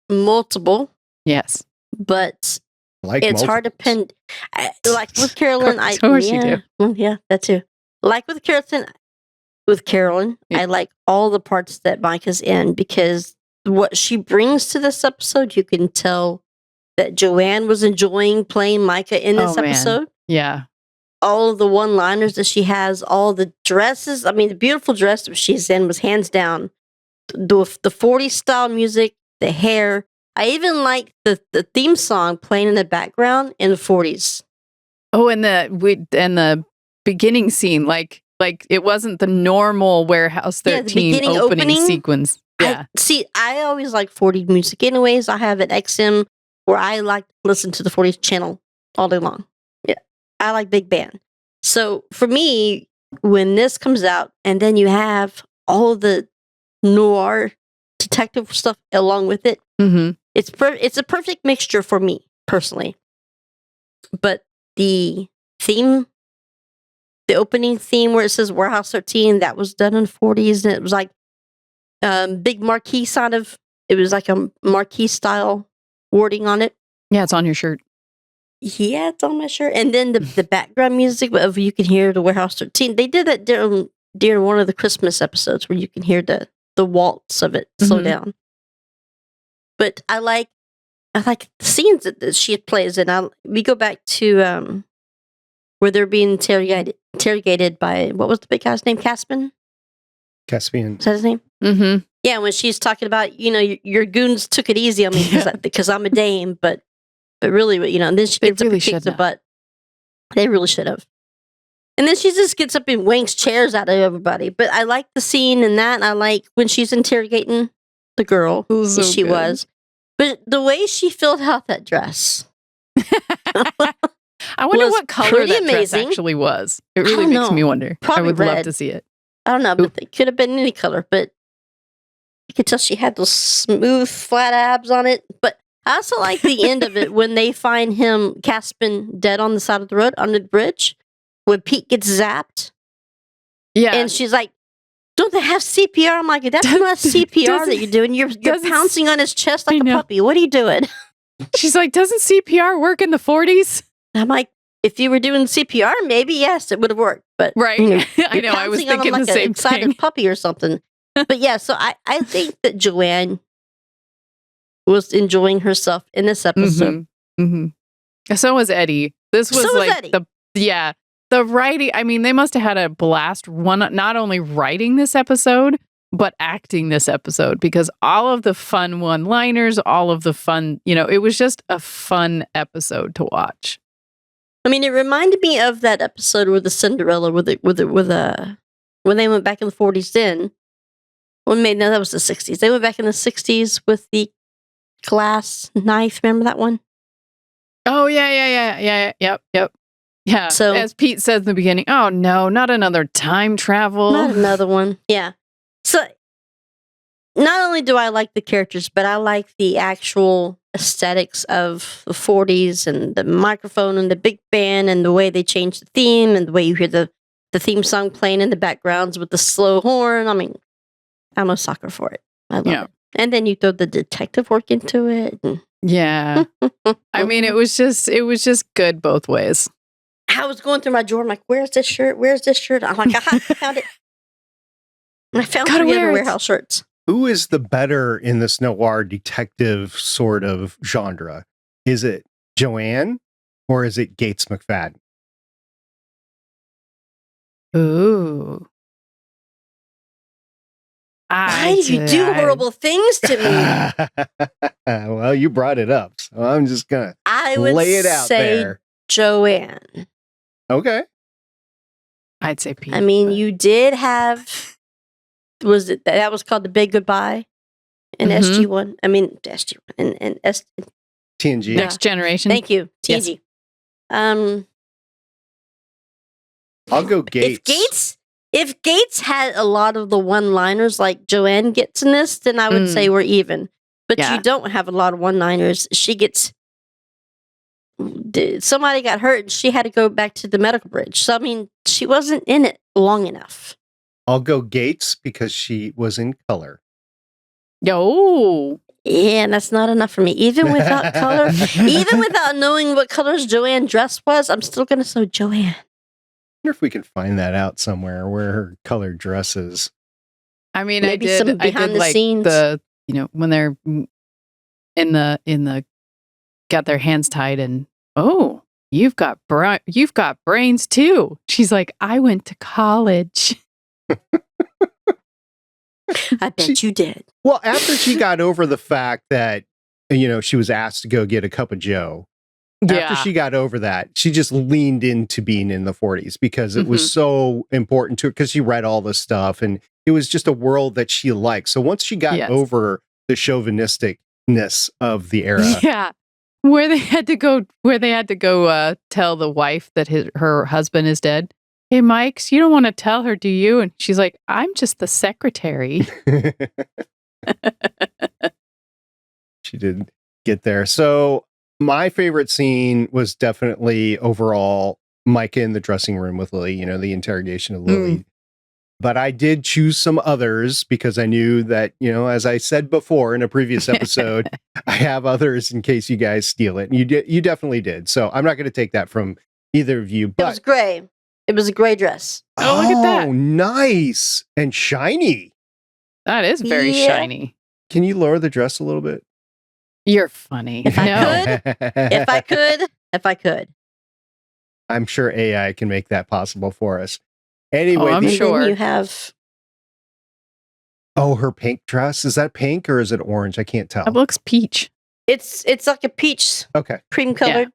Multiple. Yes. But it's hard to pin. Like with Carolyn, of course you do. Yeah, that too. Like with Carolyn, yeah. I like all the parts that Micah's in, because what she brings to this episode, you can tell that Joanne was enjoying playing Micah in this episode. Yeah. All of the one-liners that she has, all the dresses. I mean, the beautiful dress that she's in was hands down the 40s style music, the hair. I even like the theme song playing in the background in the 40s. Oh, and the beginning scene, like it wasn't the normal Warehouse 13 opening sequence. Yeah. I always like 40s music anyways. I have an XM where I like to listen to the 40s channel. all day long. Yeah, I like big band. So for me, when this comes out, and then you have all the noir detective stuff along with it, it's a perfect mixture for me personally. But the theme, the opening theme where it says Warehouse 13, that was done in the 40s, and it was like big marquee sort of. It was like a marquee style wording on it. Yeah, it's on your shirt. Yeah, it's on my shirt. And then the background music of you can hear the Warehouse 13. They did that during one of the Christmas episodes where you can hear the waltz of it slow down. But I like the scenes that she plays, and we go back to where they're being interrogated by, what was the big guy's name? Caspian. Is that his name? Mm-hmm. Yeah, when she's talking about, your goons took it easy on me because I'm a dame, but really, and then she gets up and kicks the butt. They really should have. And then she just gets up and wanks chairs out of everybody. But I like the scene in that, and I like when she's interrogating the girl, who she was. But the way she filled out that dress. I wonder what color that dress actually was. It really makes me wonder. Probably I would red. love to see it. I don't know, but it could have been any color. But you could tell she had those smooth, flat abs on it. But I also like the end of it when they find him, Caspian, dead on the side of the road, under the bridge, when Pete gets zapped. Yeah. And she's like, don't they have CPR? I'm like, that's not CPR that you're doing. You're pouncing on his chest like a puppy. What are you doing? She's like, doesn't CPR work in the 40s? I'm like, if you were doing CPR, maybe, yes, it would have worked. But right. I know, I was thinking like the same an excited puppy or something. But yeah, so I think that Joanne was enjoying herself in this episode. So was Eddie. This was like the writing. I mean, they must have had a blast not only writing this episode, but acting this episode, because all of the fun one-liners, all of the fun, it was just a fun episode to watch. I mean, it reminded me of that episode with the Cinderella, when they went back in the 40s. Then, no, that was the 60s. They went back in the 60s with the glass knife. Remember that one? Oh yeah, yep. Yeah. So, as Pete said in the beginning, oh no, not another time travel. Not another one. Yeah. So, not only do I like the characters, but I like the actual aesthetics of the 40s and the microphone and the big band and the way they changed the theme and the way you hear the theme song playing in the backgrounds with the slow horn. I mean, I'm a sucker for it. I love it. And then you throw the detective work into it. Yeah. I mean, it was just good both ways. I was going through my drawer. I'm like, where's this shirt? Where's this shirt? I'm like, I found it. And I found 3 other warehouse shirts. Who is the better in this noir detective sort of genre? Is it Joanne or is it Gates McFadden? Ooh. Why did you do horrible things to me? Well, you brought it up, so I'm just going to lay it out there. Joanne. Okay. I'd say Pete. I mean, you did have... that was called The Big Goodbye in SG1? I mean, SG1 and TNG. Next Generation. Thank you, TNG. Yes. I'll go Gates. If Gates had a lot of the one-liners like Joanne gets in this, then I would say we're even. But you don't have a lot of one-liners. She gets... Somebody got hurt and she had to go back to the medical bridge. So, I mean, she wasn't in it long enough. I'll go Gates because she was in color. Yo. Yeah, and that's not enough for me. Even without color, even without knowing what colors Joanne's dress was, I'm still going to say Joanne. I wonder if we can find that out somewhere where her colored dress is. I mean, maybe I some behind did the like scenes. When they're in the got their hands tied and you've got brains too. She's like, I went to college. I bet you did. Well, after she got over the fact that, she was asked to go get a cup of Joe. After she got over that, she just leaned into being in the 40s because it was so important to her because she read all this stuff and it was just a world that she liked. So once she got over the chauvinisticness of the era, where they had to go tell the wife that her husband is dead. Hey, Mike, so you don't want to tell her, do you? And she's like, I'm just the secretary. She did get there. So my favorite scene was definitely overall Micah in the dressing room with Lily, the interrogation of Lily. But I did choose some others because I knew that, as I said before in a previous episode, I have others in case you guys steal it. And you definitely did. So I'm not going to take that from either of you. But it was gray. It was a gray dress. Oh, look at that. Nice and shiny. That is very shiny. Can you lower the dress a little bit? You're funny. If I could. I'm sure AI can make that possible for us. Anyway, I'm sure. You have. Oh, her pink dress. Is that pink or is it orange? I can't tell. It looks peach. It's like a peach. Okay. Cream colored.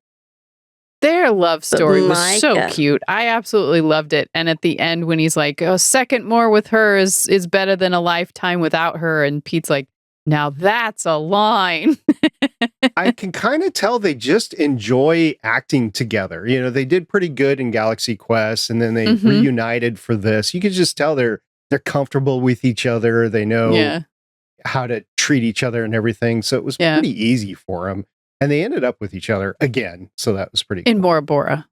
Their love story was so cute. I absolutely loved it. And at the end, when he's like, a second more with her is better than a lifetime without her. And Pete's like, now that's a line. I can kind of tell they just enjoy acting together. They did pretty good in Galaxy Quest, and then they reunited for this. You could just tell they're comfortable with each other. They know how to treat each other and everything. So it was pretty easy for them. And they ended up with each other again. So that was pretty cool. In Bora Bora.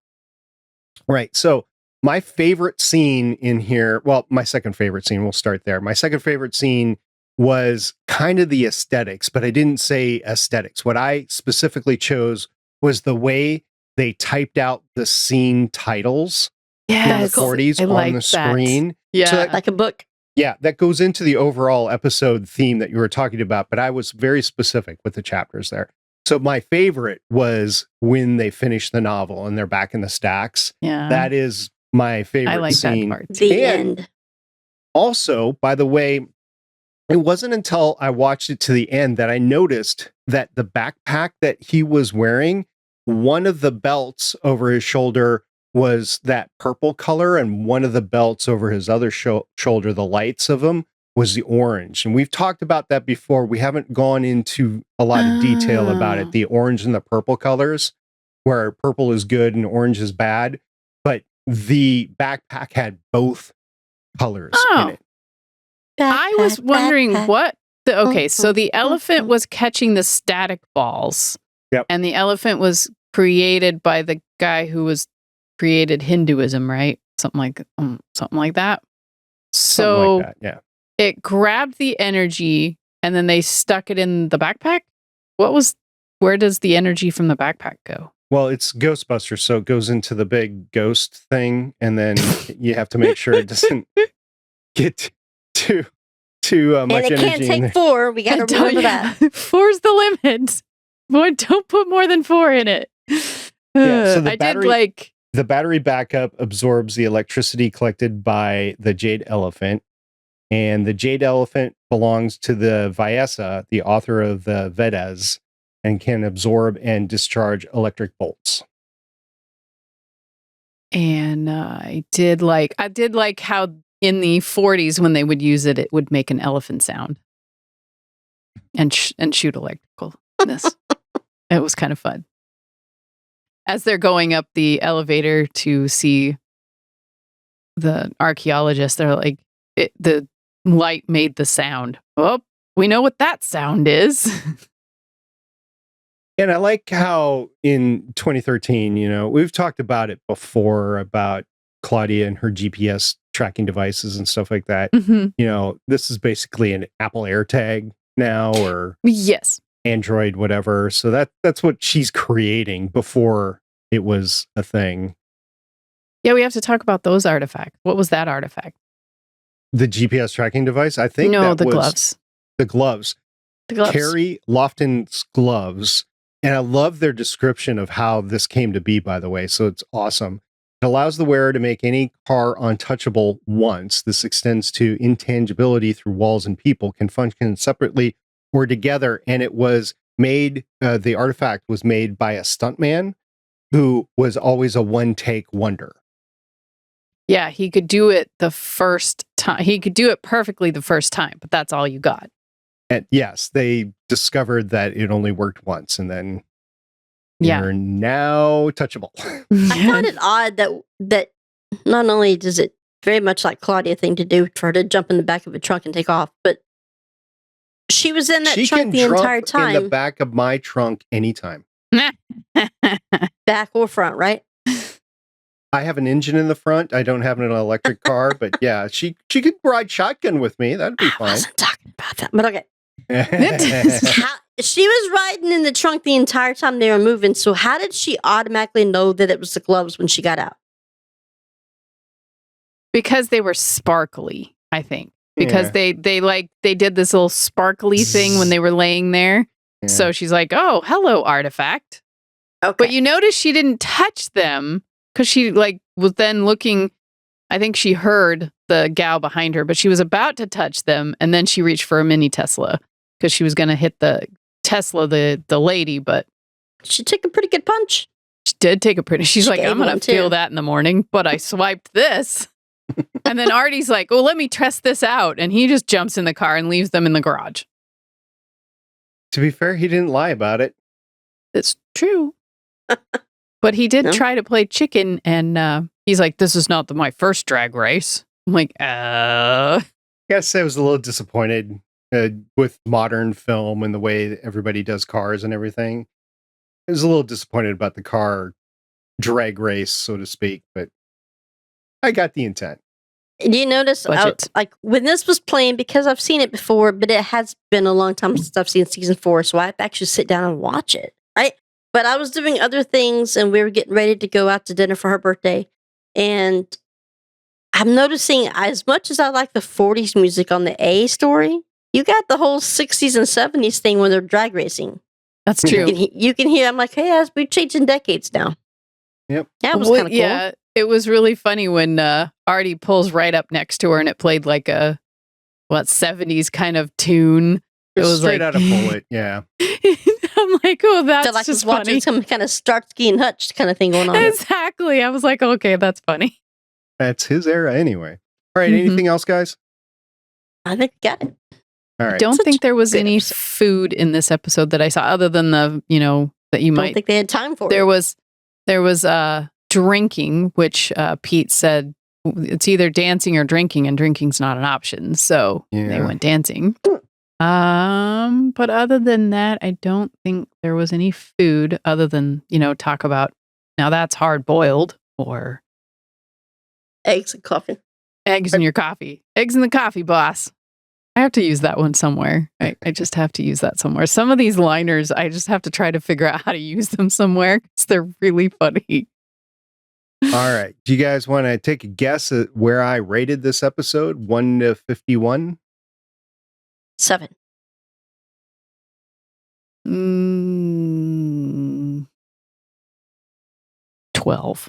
Right. So my favorite scene in here, well, my second favorite scene, we'll start there. My second favorite scene was kind of the aesthetics, but I didn't say aesthetics. What I specifically chose was the way they typed out the scene titles in the 40s on the screen. Yeah. So like a book. Yeah, that goes into the overall episode theme that you were talking about, but I was very specific with the chapters there. So my favorite was when they finish the novel and they're back in the stacks. Yeah. That is my favorite I like scene. that part. The end. Also, by the way, it wasn't until I watched it to the end that I noticed that the backpack that he was wearing, one of the belts over his shoulder was that purple color, and one of the belts over his other shoulder, the lights of them, was the orange. And we've talked about that before. We haven't gone into a lot of detail about it, the orange and the purple colors, where purple is good and orange is bad. But the backpack had both colors in it. I was wondering what so the elephant was catching the static balls. Yep. And the elephant was created by the guy who created Hinduism, right? Something like that. So like that, yeah. It grabbed the energy and then they stuck it in the backpack. Where does the energy from the backpack go? Well, it's Ghostbusters, so it goes into the big ghost thing, and then you have to make sure it doesn't get too much energy. And it can't take 4. We got to remember that. 4's the limit. Boy, don't put more than 4 in it. Yeah, so the battery backup absorbs the electricity collected by the Jade Elephant, and the Jade Elephant belongs to the Vyasa, the author of the Vedas, and can absorb and discharge electric bolts. And I did like how in the 40s when they would use it, it would make an elephant sound and shoot electricalness. It was kind of fun. As they're going up the elevator to see the archaeologist, they're like, the light made the sound. Oh, we know what that sound is. And I like how in 2013, we've talked about it before about Claudia and her GPS tracking devices and stuff like that. Mm-hmm. This is basically an Apple AirTag now, or yes, Android, whatever. So that's what she's creating before it was a thing. Yeah, we have to talk about those artifacts. What was that artifact? The GPS tracking device? I think no, the gloves. The gloves. The gloves. Carrie Lofton's gloves. And I love their description of how this came to be, by the way. So it's awesome. It allows the wearer to make any car untouchable once. This extends to intangibility through walls and people, can function separately or together. And it was made, the artifact was made by a stuntman who was always a one-take wonder. Yeah, he could do it the first time. He could do it perfectly the first time, but that's all you got. And yes, they discovered that it only worked once, and then Yeah. You're now touchable. I found it odd that not only does it very much like Claudia thing to do for her to jump in the back of a trunk and take off, but she was in that She trunk can the entire jump in the time, back of my trunk anytime. back or front, right? I have an engine in the front. I don't have an electric car, but yeah, she could ride shotgun with me. That'd be I fine. wasn't talking about that, but okay. She was riding in the trunk the entire time they were moving. So how did she automatically know that it was the gloves when she got out? Because they were sparkly, I think. Because Yeah. they did this little sparkly thing when they were laying there. Yeah. So she's like, "Oh, hello, artifact." Okay. But you notice she didn't touch them because she was then looking. I think she heard the gal behind her, but she was about to touch them, and then she reached for a mini Tesla because she was going to hit the Tesla, the lady. But She took a pretty good punch. she did take a pretty. She's She like, gave "I'm going one, to feel too. that in the morning," but I swiped this. And then Artie's like, "Oh, let me test this out," and he just jumps in the car and leaves them in the garage. To be fair, he didn't lie about it. It's true. But he did No. try to play chicken, and he's like, "This is not my first drag race." I'm like, I guess I was a little disappointed with modern film and the way that everybody does cars and everything. I was a little disappointed about the car drag race, so to speak, but I got the intent. Do you notice, Budget. like when this was playing, because I've seen it before, but it has been a long time since I've seen season 4, so I have to actually sit down and watch it, right? But I was doing other things, and we were getting ready to go out to dinner for her birthday, and I'm noticing as much as I like the 40s music on the A story, you got the whole 60s and 70s thing when they're drag racing. That's You true. can, you can hear, I'm like, hey, we're changing decades now. Yep. That was Well, kind of cool. Yeah, it was really funny when Artie pulls right up next to her and it played like a 70s kind of tune. It was straight like out of Bullet, yeah. I'm like, oh, that's Felt like I was just watching funny. some kind of Starsky and Hutch kind of thing going on. there. Exactly. I was like, okay, that's funny. That's his era anyway. All right, Mhm. anything else, guys? I think we got it. All I right. don't Such think there was good any episode. food in this episode that I saw, other than that you Don't might. think they had time for There it. was drinking, which Pete said it's either dancing or drinking, and drinking's not an option. So they Yeah. went dancing. But other than that, I don't think there was any food other than, talk about now that's hard boiled or Eggs and coffee. eggs in your coffee. Eggs in the coffee, boss. I have to use that one somewhere. I just have to use that somewhere. Some of these liners, I just have to try to figure out how to use them somewhere because they're really funny. All right. Do you guys want to take a guess at where I rated this episode? 1 to 51? 7. 12.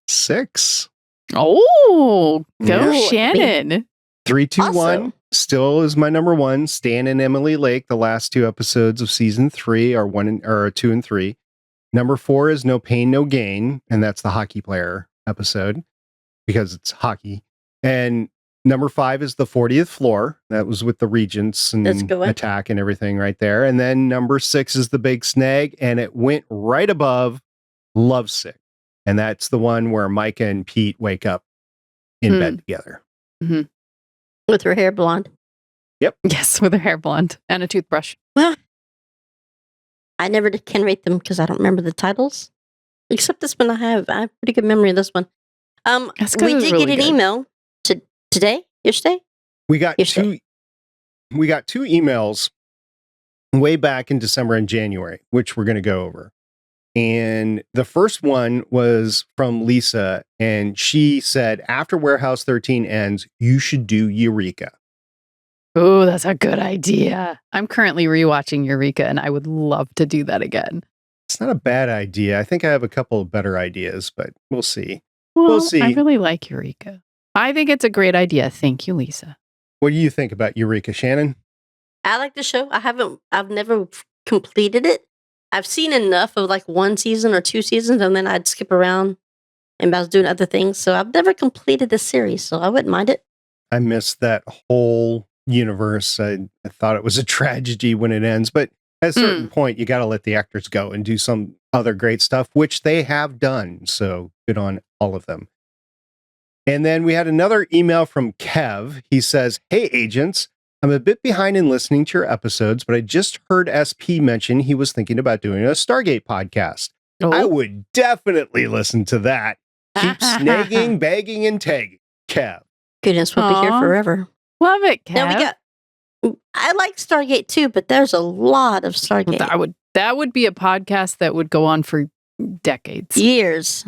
6. Oh, go Yeah. Shannon. 3, 2, 1. Also- Still is my number one. Stan and Emily Lake. The last 2 episodes of season 3 are 2 and 3. Number 4 is No Pain, No Gain, and that's the hockey player episode because it's hockey. And number 5 is the 40th floor. That was with the Regents and That's a good one. attack and everything right there. And then number 6 is the big snag, and it went right above Lovesick. And that's the one where Micah and Pete wake up in bed together. With her hair blonde. Yes, with her hair blonde and a toothbrush. Well, I never can rate them because I don't remember the titles. Except this one I have. I have pretty good memory of this one. That's 'cause We it's did really get an good. email yesterday. We got Yesterday. two emails way back in December and January, which we're going to go over. And the first one was from Lisa, and she said, after Warehouse 13 ends, you should do Eureka. Oh, that's a good idea. I'm currently rewatching Eureka, and I would love to do that again. It's not a bad idea. I think I have a couple of better ideas, but we'll see. Well, see. I really like Eureka. I think it's a great idea. Thank you, Lisa. What do you think about Eureka, Shannon? I like the show. I've never completed it. I've seen enough of like 1 season or 2 seasons, and then I'd skip around and I was doing other things. So I've never completed the series, so I wouldn't mind it. I missed that whole universe. I thought it was a tragedy when it ends, but at a certain point, you got to let the actors go and do some other great stuff, which they have done. So good on all of them. And then we had another email from Kev. He says, "Hey, agents, I'm a bit behind in listening to your episodes, but I just heard SP mention he was thinking about doing a Stargate podcast. Oh. I would definitely listen to that. Keep snagging, bagging, and tagging. Kev." Goodness, we'll be here Aw. forever. Love it, Kev. Now we got. I like Stargate too, but there's a lot of Stargate. That would be a podcast that would go on for decades. Years.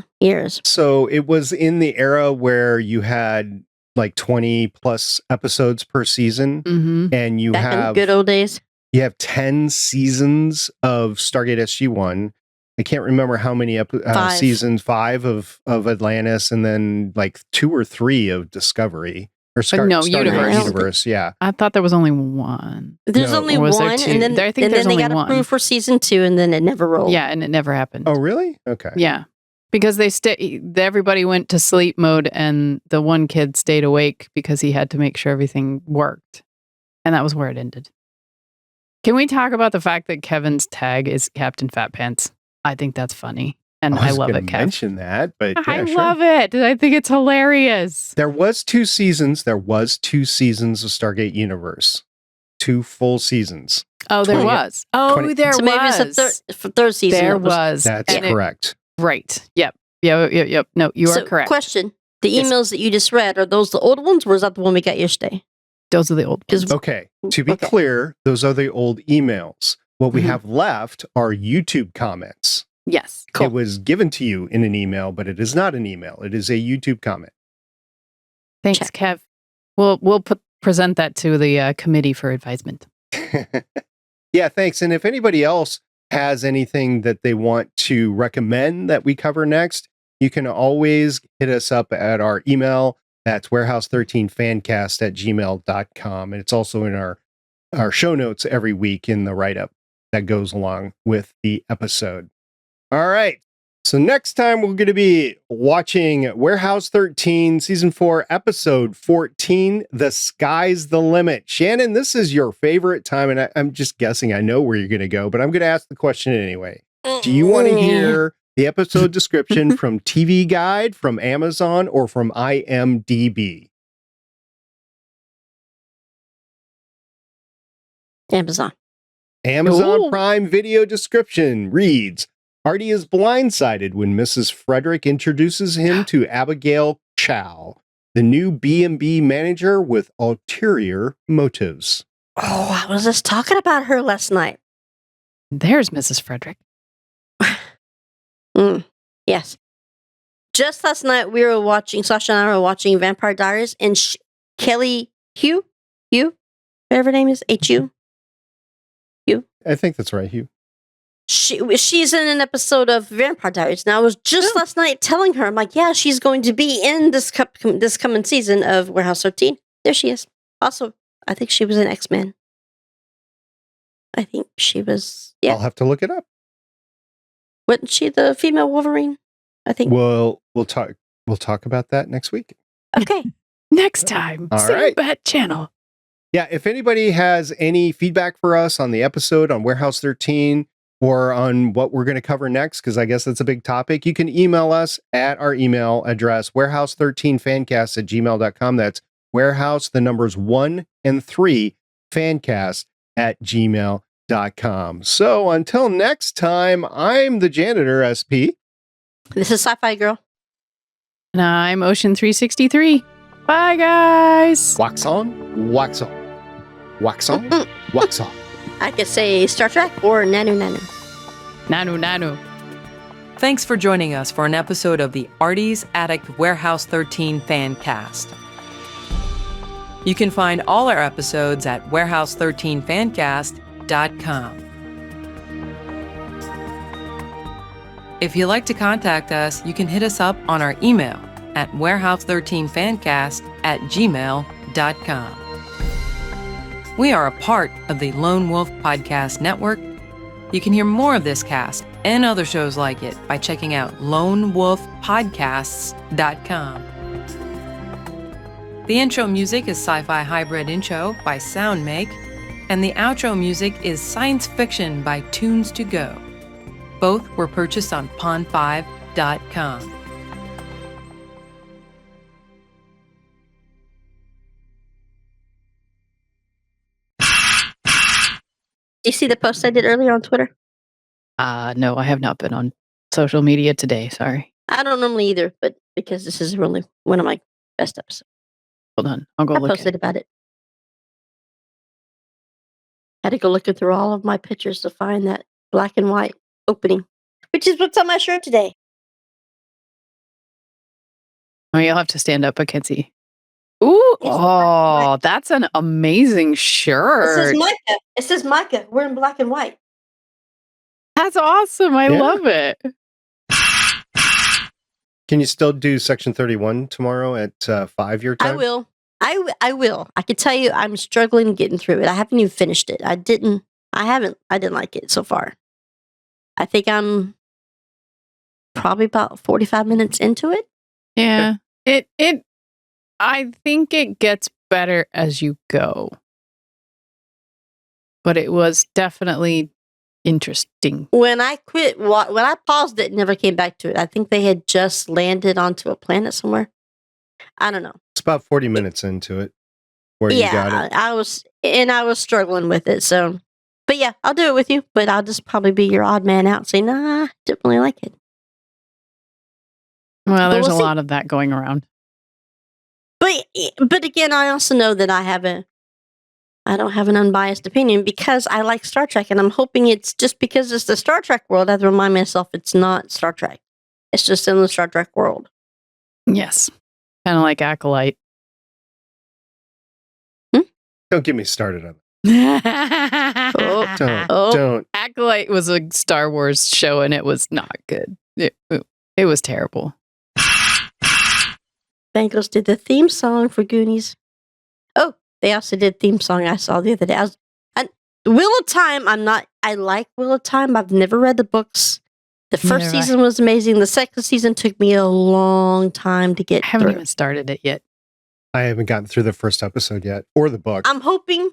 So it was in the era where you had like 20 plus episodes per season, Mm-hmm. and you Back in the have good old days. you have 10 seasons of Stargate SG-1. I can't remember how many Five. seasons, 5 of Atlantis, and then like 2 or 3 of Discovery. Or No, Stargate Universe. Universe, yeah. I thought there was only one. There's No. only Or was there one, two? and then I think and there's then they only got one. approved for season 2, and then it never rolled. Yeah, and it never happened. Oh, really? Okay. Yeah, because everybody went to sleep mode, and the one kid stayed awake because he had to make sure everything worked, and that was where it ended. Can we talk about the fact that Kevin's tag is Captain Fat Pants? I think that's funny, and I was love gonna it, Kev. mention that, but I yeah, sure. love it. I think it's hilarious. There was 2 seasons. There was 2 seasons of Stargate Universe. 2 full seasons. Oh, there 20 was. Oh, 20 there So was. maybe it's a third season. There that was. That's And it- correct. Right. Yep. Yep. No, you So, are correct. Question: the Yes. emails that you just read, are those the old ones, or is that the one we got yesterday? Those are the old ones. Okay. To be Okay. clear, those are the old emails. What we Mhm. have left are YouTube comments. Yes. It was given to you in an email, but it is not an email. It is a YouTube comment. Thanks, Check. Kev. We'll present that to the committee for advisement. Yeah, thanks. And if anybody else has anything that they want to recommend that we cover next, you can always hit us up at our email. That's warehouse13fancast@gmail.com. And it's also in our show notes every week in the write-up that goes along with the episode. All right. So next time we're going to be watching Warehouse 13, Season 4, Episode 14, The Sky's the Limit. Shannon, this is your favorite time, and I'm just guessing I know where you're going to go, but I'm going to ask the question anyway. Do you want to hear the episode description from TV Guide, from Amazon, or from IMDb? Amazon. Amazon Ooh. Prime Video description reads, Artie is blindsided when Mrs. Frederick introduces him to Abigail Chow, the new B&B manager with ulterior motives. Oh, I was just talking about her last night. There's Mrs. Frederick. Yes. Just last night, we were watching, Sasha and I were watching Vampire Diaries, and Kelly Hugh, whatever her name is, H-U. I think that's right, Hugh. She's in an episode of Vampire Diaries. Now, I was just last night telling her, I'm like, yeah, she's going to be in this coming season of Warehouse 13. There she is. Also, I think she was in X-Men. I think she was, yeah. I'll have to look it up. Wasn't she the female Wolverine? I think. Well, we'll talk about that next week. Okay. Next time. All Same right. bat channel. Yeah, if anybody has any feedback for us on the episode, on Warehouse 13, or on what we're going to cover next, because I guess that's a big topic, you can email us at our email address, warehouse13fancast@gmail.com. That's warehouse, the numbers 1 and 3, fancast@gmail.com. So until next time, I'm the janitor, SP. This is Sci-Fi Girl. And I'm Ocean 363. Bye, guys. Wax on, wax on. Wax on, wax on. I could say Star Trek or Nanu Nanu. Nanu. Thanks for joining us for an episode of the Artie's Attic Warehouse 13 Fancast. You can find all our episodes at warehouse13fancast.com. If you'd like to contact us, you can hit us up on our email at warehouse13fancast@gmail.com. We are a part of the Lone Wolf Podcast Network. You can hear more of this cast and other shows like it by checking out lonewolfpodcasts.com. The intro music is Sci-Fi Hybrid Intro by Soundmake, and the outro music is Science Fiction by Tunes to Go. Both were purchased on pond5.com. You see the post I did earlier on Twitter? No, I have not been on social media today. Sorry. I don't normally either, but because this is really one of my best episodes. Hold on. I'll go I look at posted it. about it. I had to go looking through all of my pictures to find that black and white opening, which is what's on my shirt today. Oh, you'll have to stand up. I can't see. Ooh. It's black and white. Oh, that's an amazing It says shirt. Micah. It says Micah. We're in black and white. That's awesome. I Yeah. love it. Can you still do Section 31 tomorrow at 5 your time? I will. I will. I can tell you I'm struggling getting through it. I haven't even finished it. I didn't like it so far. I think I'm probably about 45 minutes into it. Yeah. I think it gets better as you go. But it was definitely interesting. When I paused it and never came back to it, I think they had just landed onto a planet somewhere. I don't know. It's about 40 minutes into it where you got it. I was struggling with it. So, but yeah, I'll do it with you. But I'll just probably be your odd man out, saying, "Nah, didn't really like it." Well, there's we'll a see. lot of that going around. But again, I also know that I don't have an unbiased opinion because I like Star Trek, and I'm hoping it's just because it's the Star Trek world. I have to remind myself it's not Star Trek. It's just in the Star Trek world. Yes. Kind of like Acolyte. Don't get me started on that. Don't. Acolyte was a Star Wars show and it was not good. It was terrible. Bengals did the theme song for Goonies. Oh, they also did theme song I saw the other day. Wheel of Time, I like Wheel of Time. I've never read the books. The first season was amazing. The second season took me a long time to get I haven't through. even started it yet. I haven't gotten through the first episode yet, or the book. I'm hoping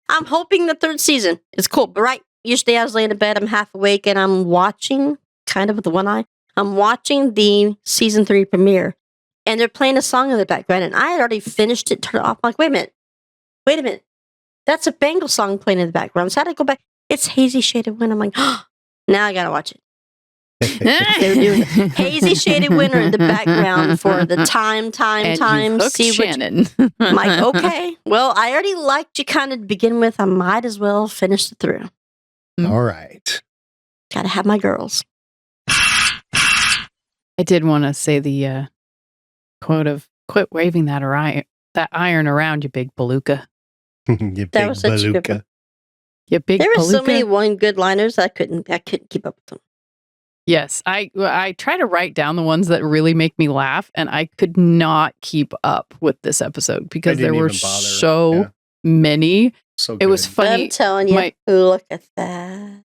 the third season is cool. But usually I was laying in bed, I'm half awake, and I'm watching, kind of with the one eye, I'm watching the season 3 premiere. And they're playing a song in the background, and I had already finished it, turned it off. I'm like, wait a minute. That's a Bengal song playing in the background. So I had to go back. It's Hazy Shaded Winter. I'm like, oh, now I gotta watch it. They're doing Hazy Shaded Winter in the background for the time. And See what Shannon. I'm like, okay. Well, I already liked you kind of to begin with. I might as well finish it through. All right. Gotta have my girls. I did want to say the quote of "Quit waving that iron around, you big palooka." You big That was such a good one. palooka. You big There were so palooka. many one good liners I couldn't keep up with them. Yes, I try to write down the ones that really make me laugh, and I could not keep up with this episode because there didn't were even bother. so Yeah. many. So It was good. But I'm funny. telling you, look at that.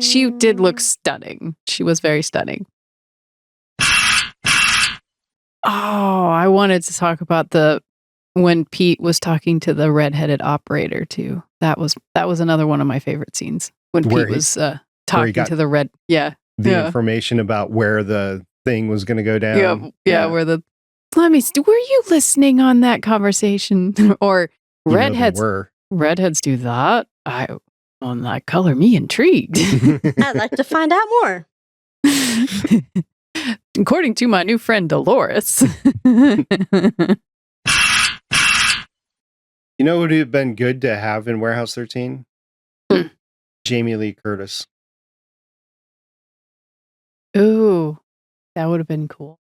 She did look stunning. She was very stunning. Oh, I wanted to talk about when Pete was talking to the redheaded operator too. That was another one of my favorite scenes when Where Pete he- was talking got to the red. Yeah, The information about where the thing was going to go down. yeah. Where let me. Were you listening on that conversation? Or You know they redheads? were. Redheads do that. On that color me intrigued. I'd like to find out more. According to my new friend Dolores. You know what would have been good to have in Warehouse 13? Hmm. Jamie Lee Curtis. Ooh, that would have been cool.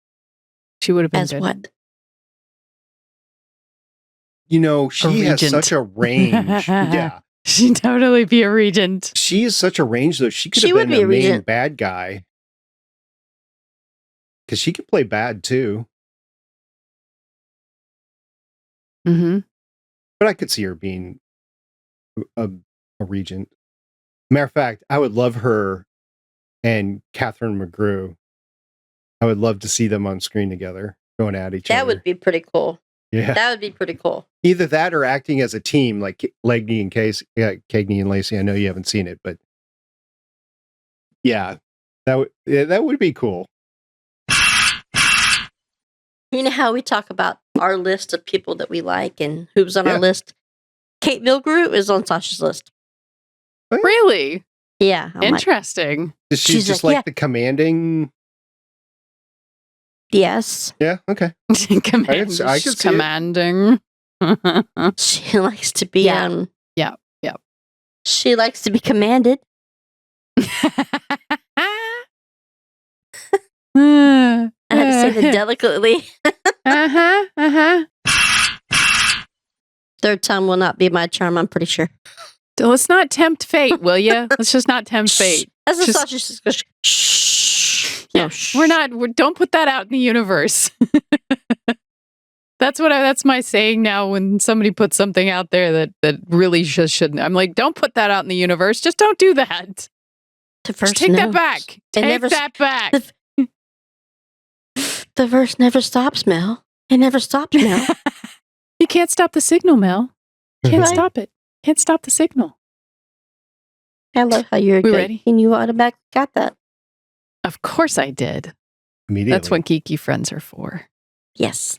She would have been As good. what? You know, she has regent. such a range. Yeah. She'd totally be a regent. She is such a range, though. She could She have would been be a a main regent. bad guy. Because she could play bad, too. Mm-hmm. But I could see her being a regent. Matter of fact, I would love her and Catherine McGrew. I would love to see them on screen together, going at each other. That would be pretty cool. Yeah. That would be pretty cool. Either that or acting as a team, like Cagney and Lacey. I know you haven't seen it, but Yeah, that would be cool. You know how we talk about our list of people that we like and who's on our list? Kate Milgrew is on Sasha's list. Really? Yeah. Interesting. Does she just like the commanding? Yes. Yeah, okay. I could see commanding. She likes to be Yeah. She likes to be commanded. I had to say that delicately. Third time will not be my charm, I'm pretty sure. Let's not tempt fate, will you? Let's just not tempt fate. As a sausage, shh. Yeah, don't put that out in the universe. That's my saying now when somebody puts something out there that really just shouldn't. I'm like, don't put that out in the universe. Just don't do that. Just take that back. Take that back. The verse never stops, Mel. It never stops, Mel. You can't stop the signal, Mel. Can't stop it. Can't stop the signal. I love how you're ready. And you automatically got that. Of course I did. Immediately. That's what geeky friends are for. Yes.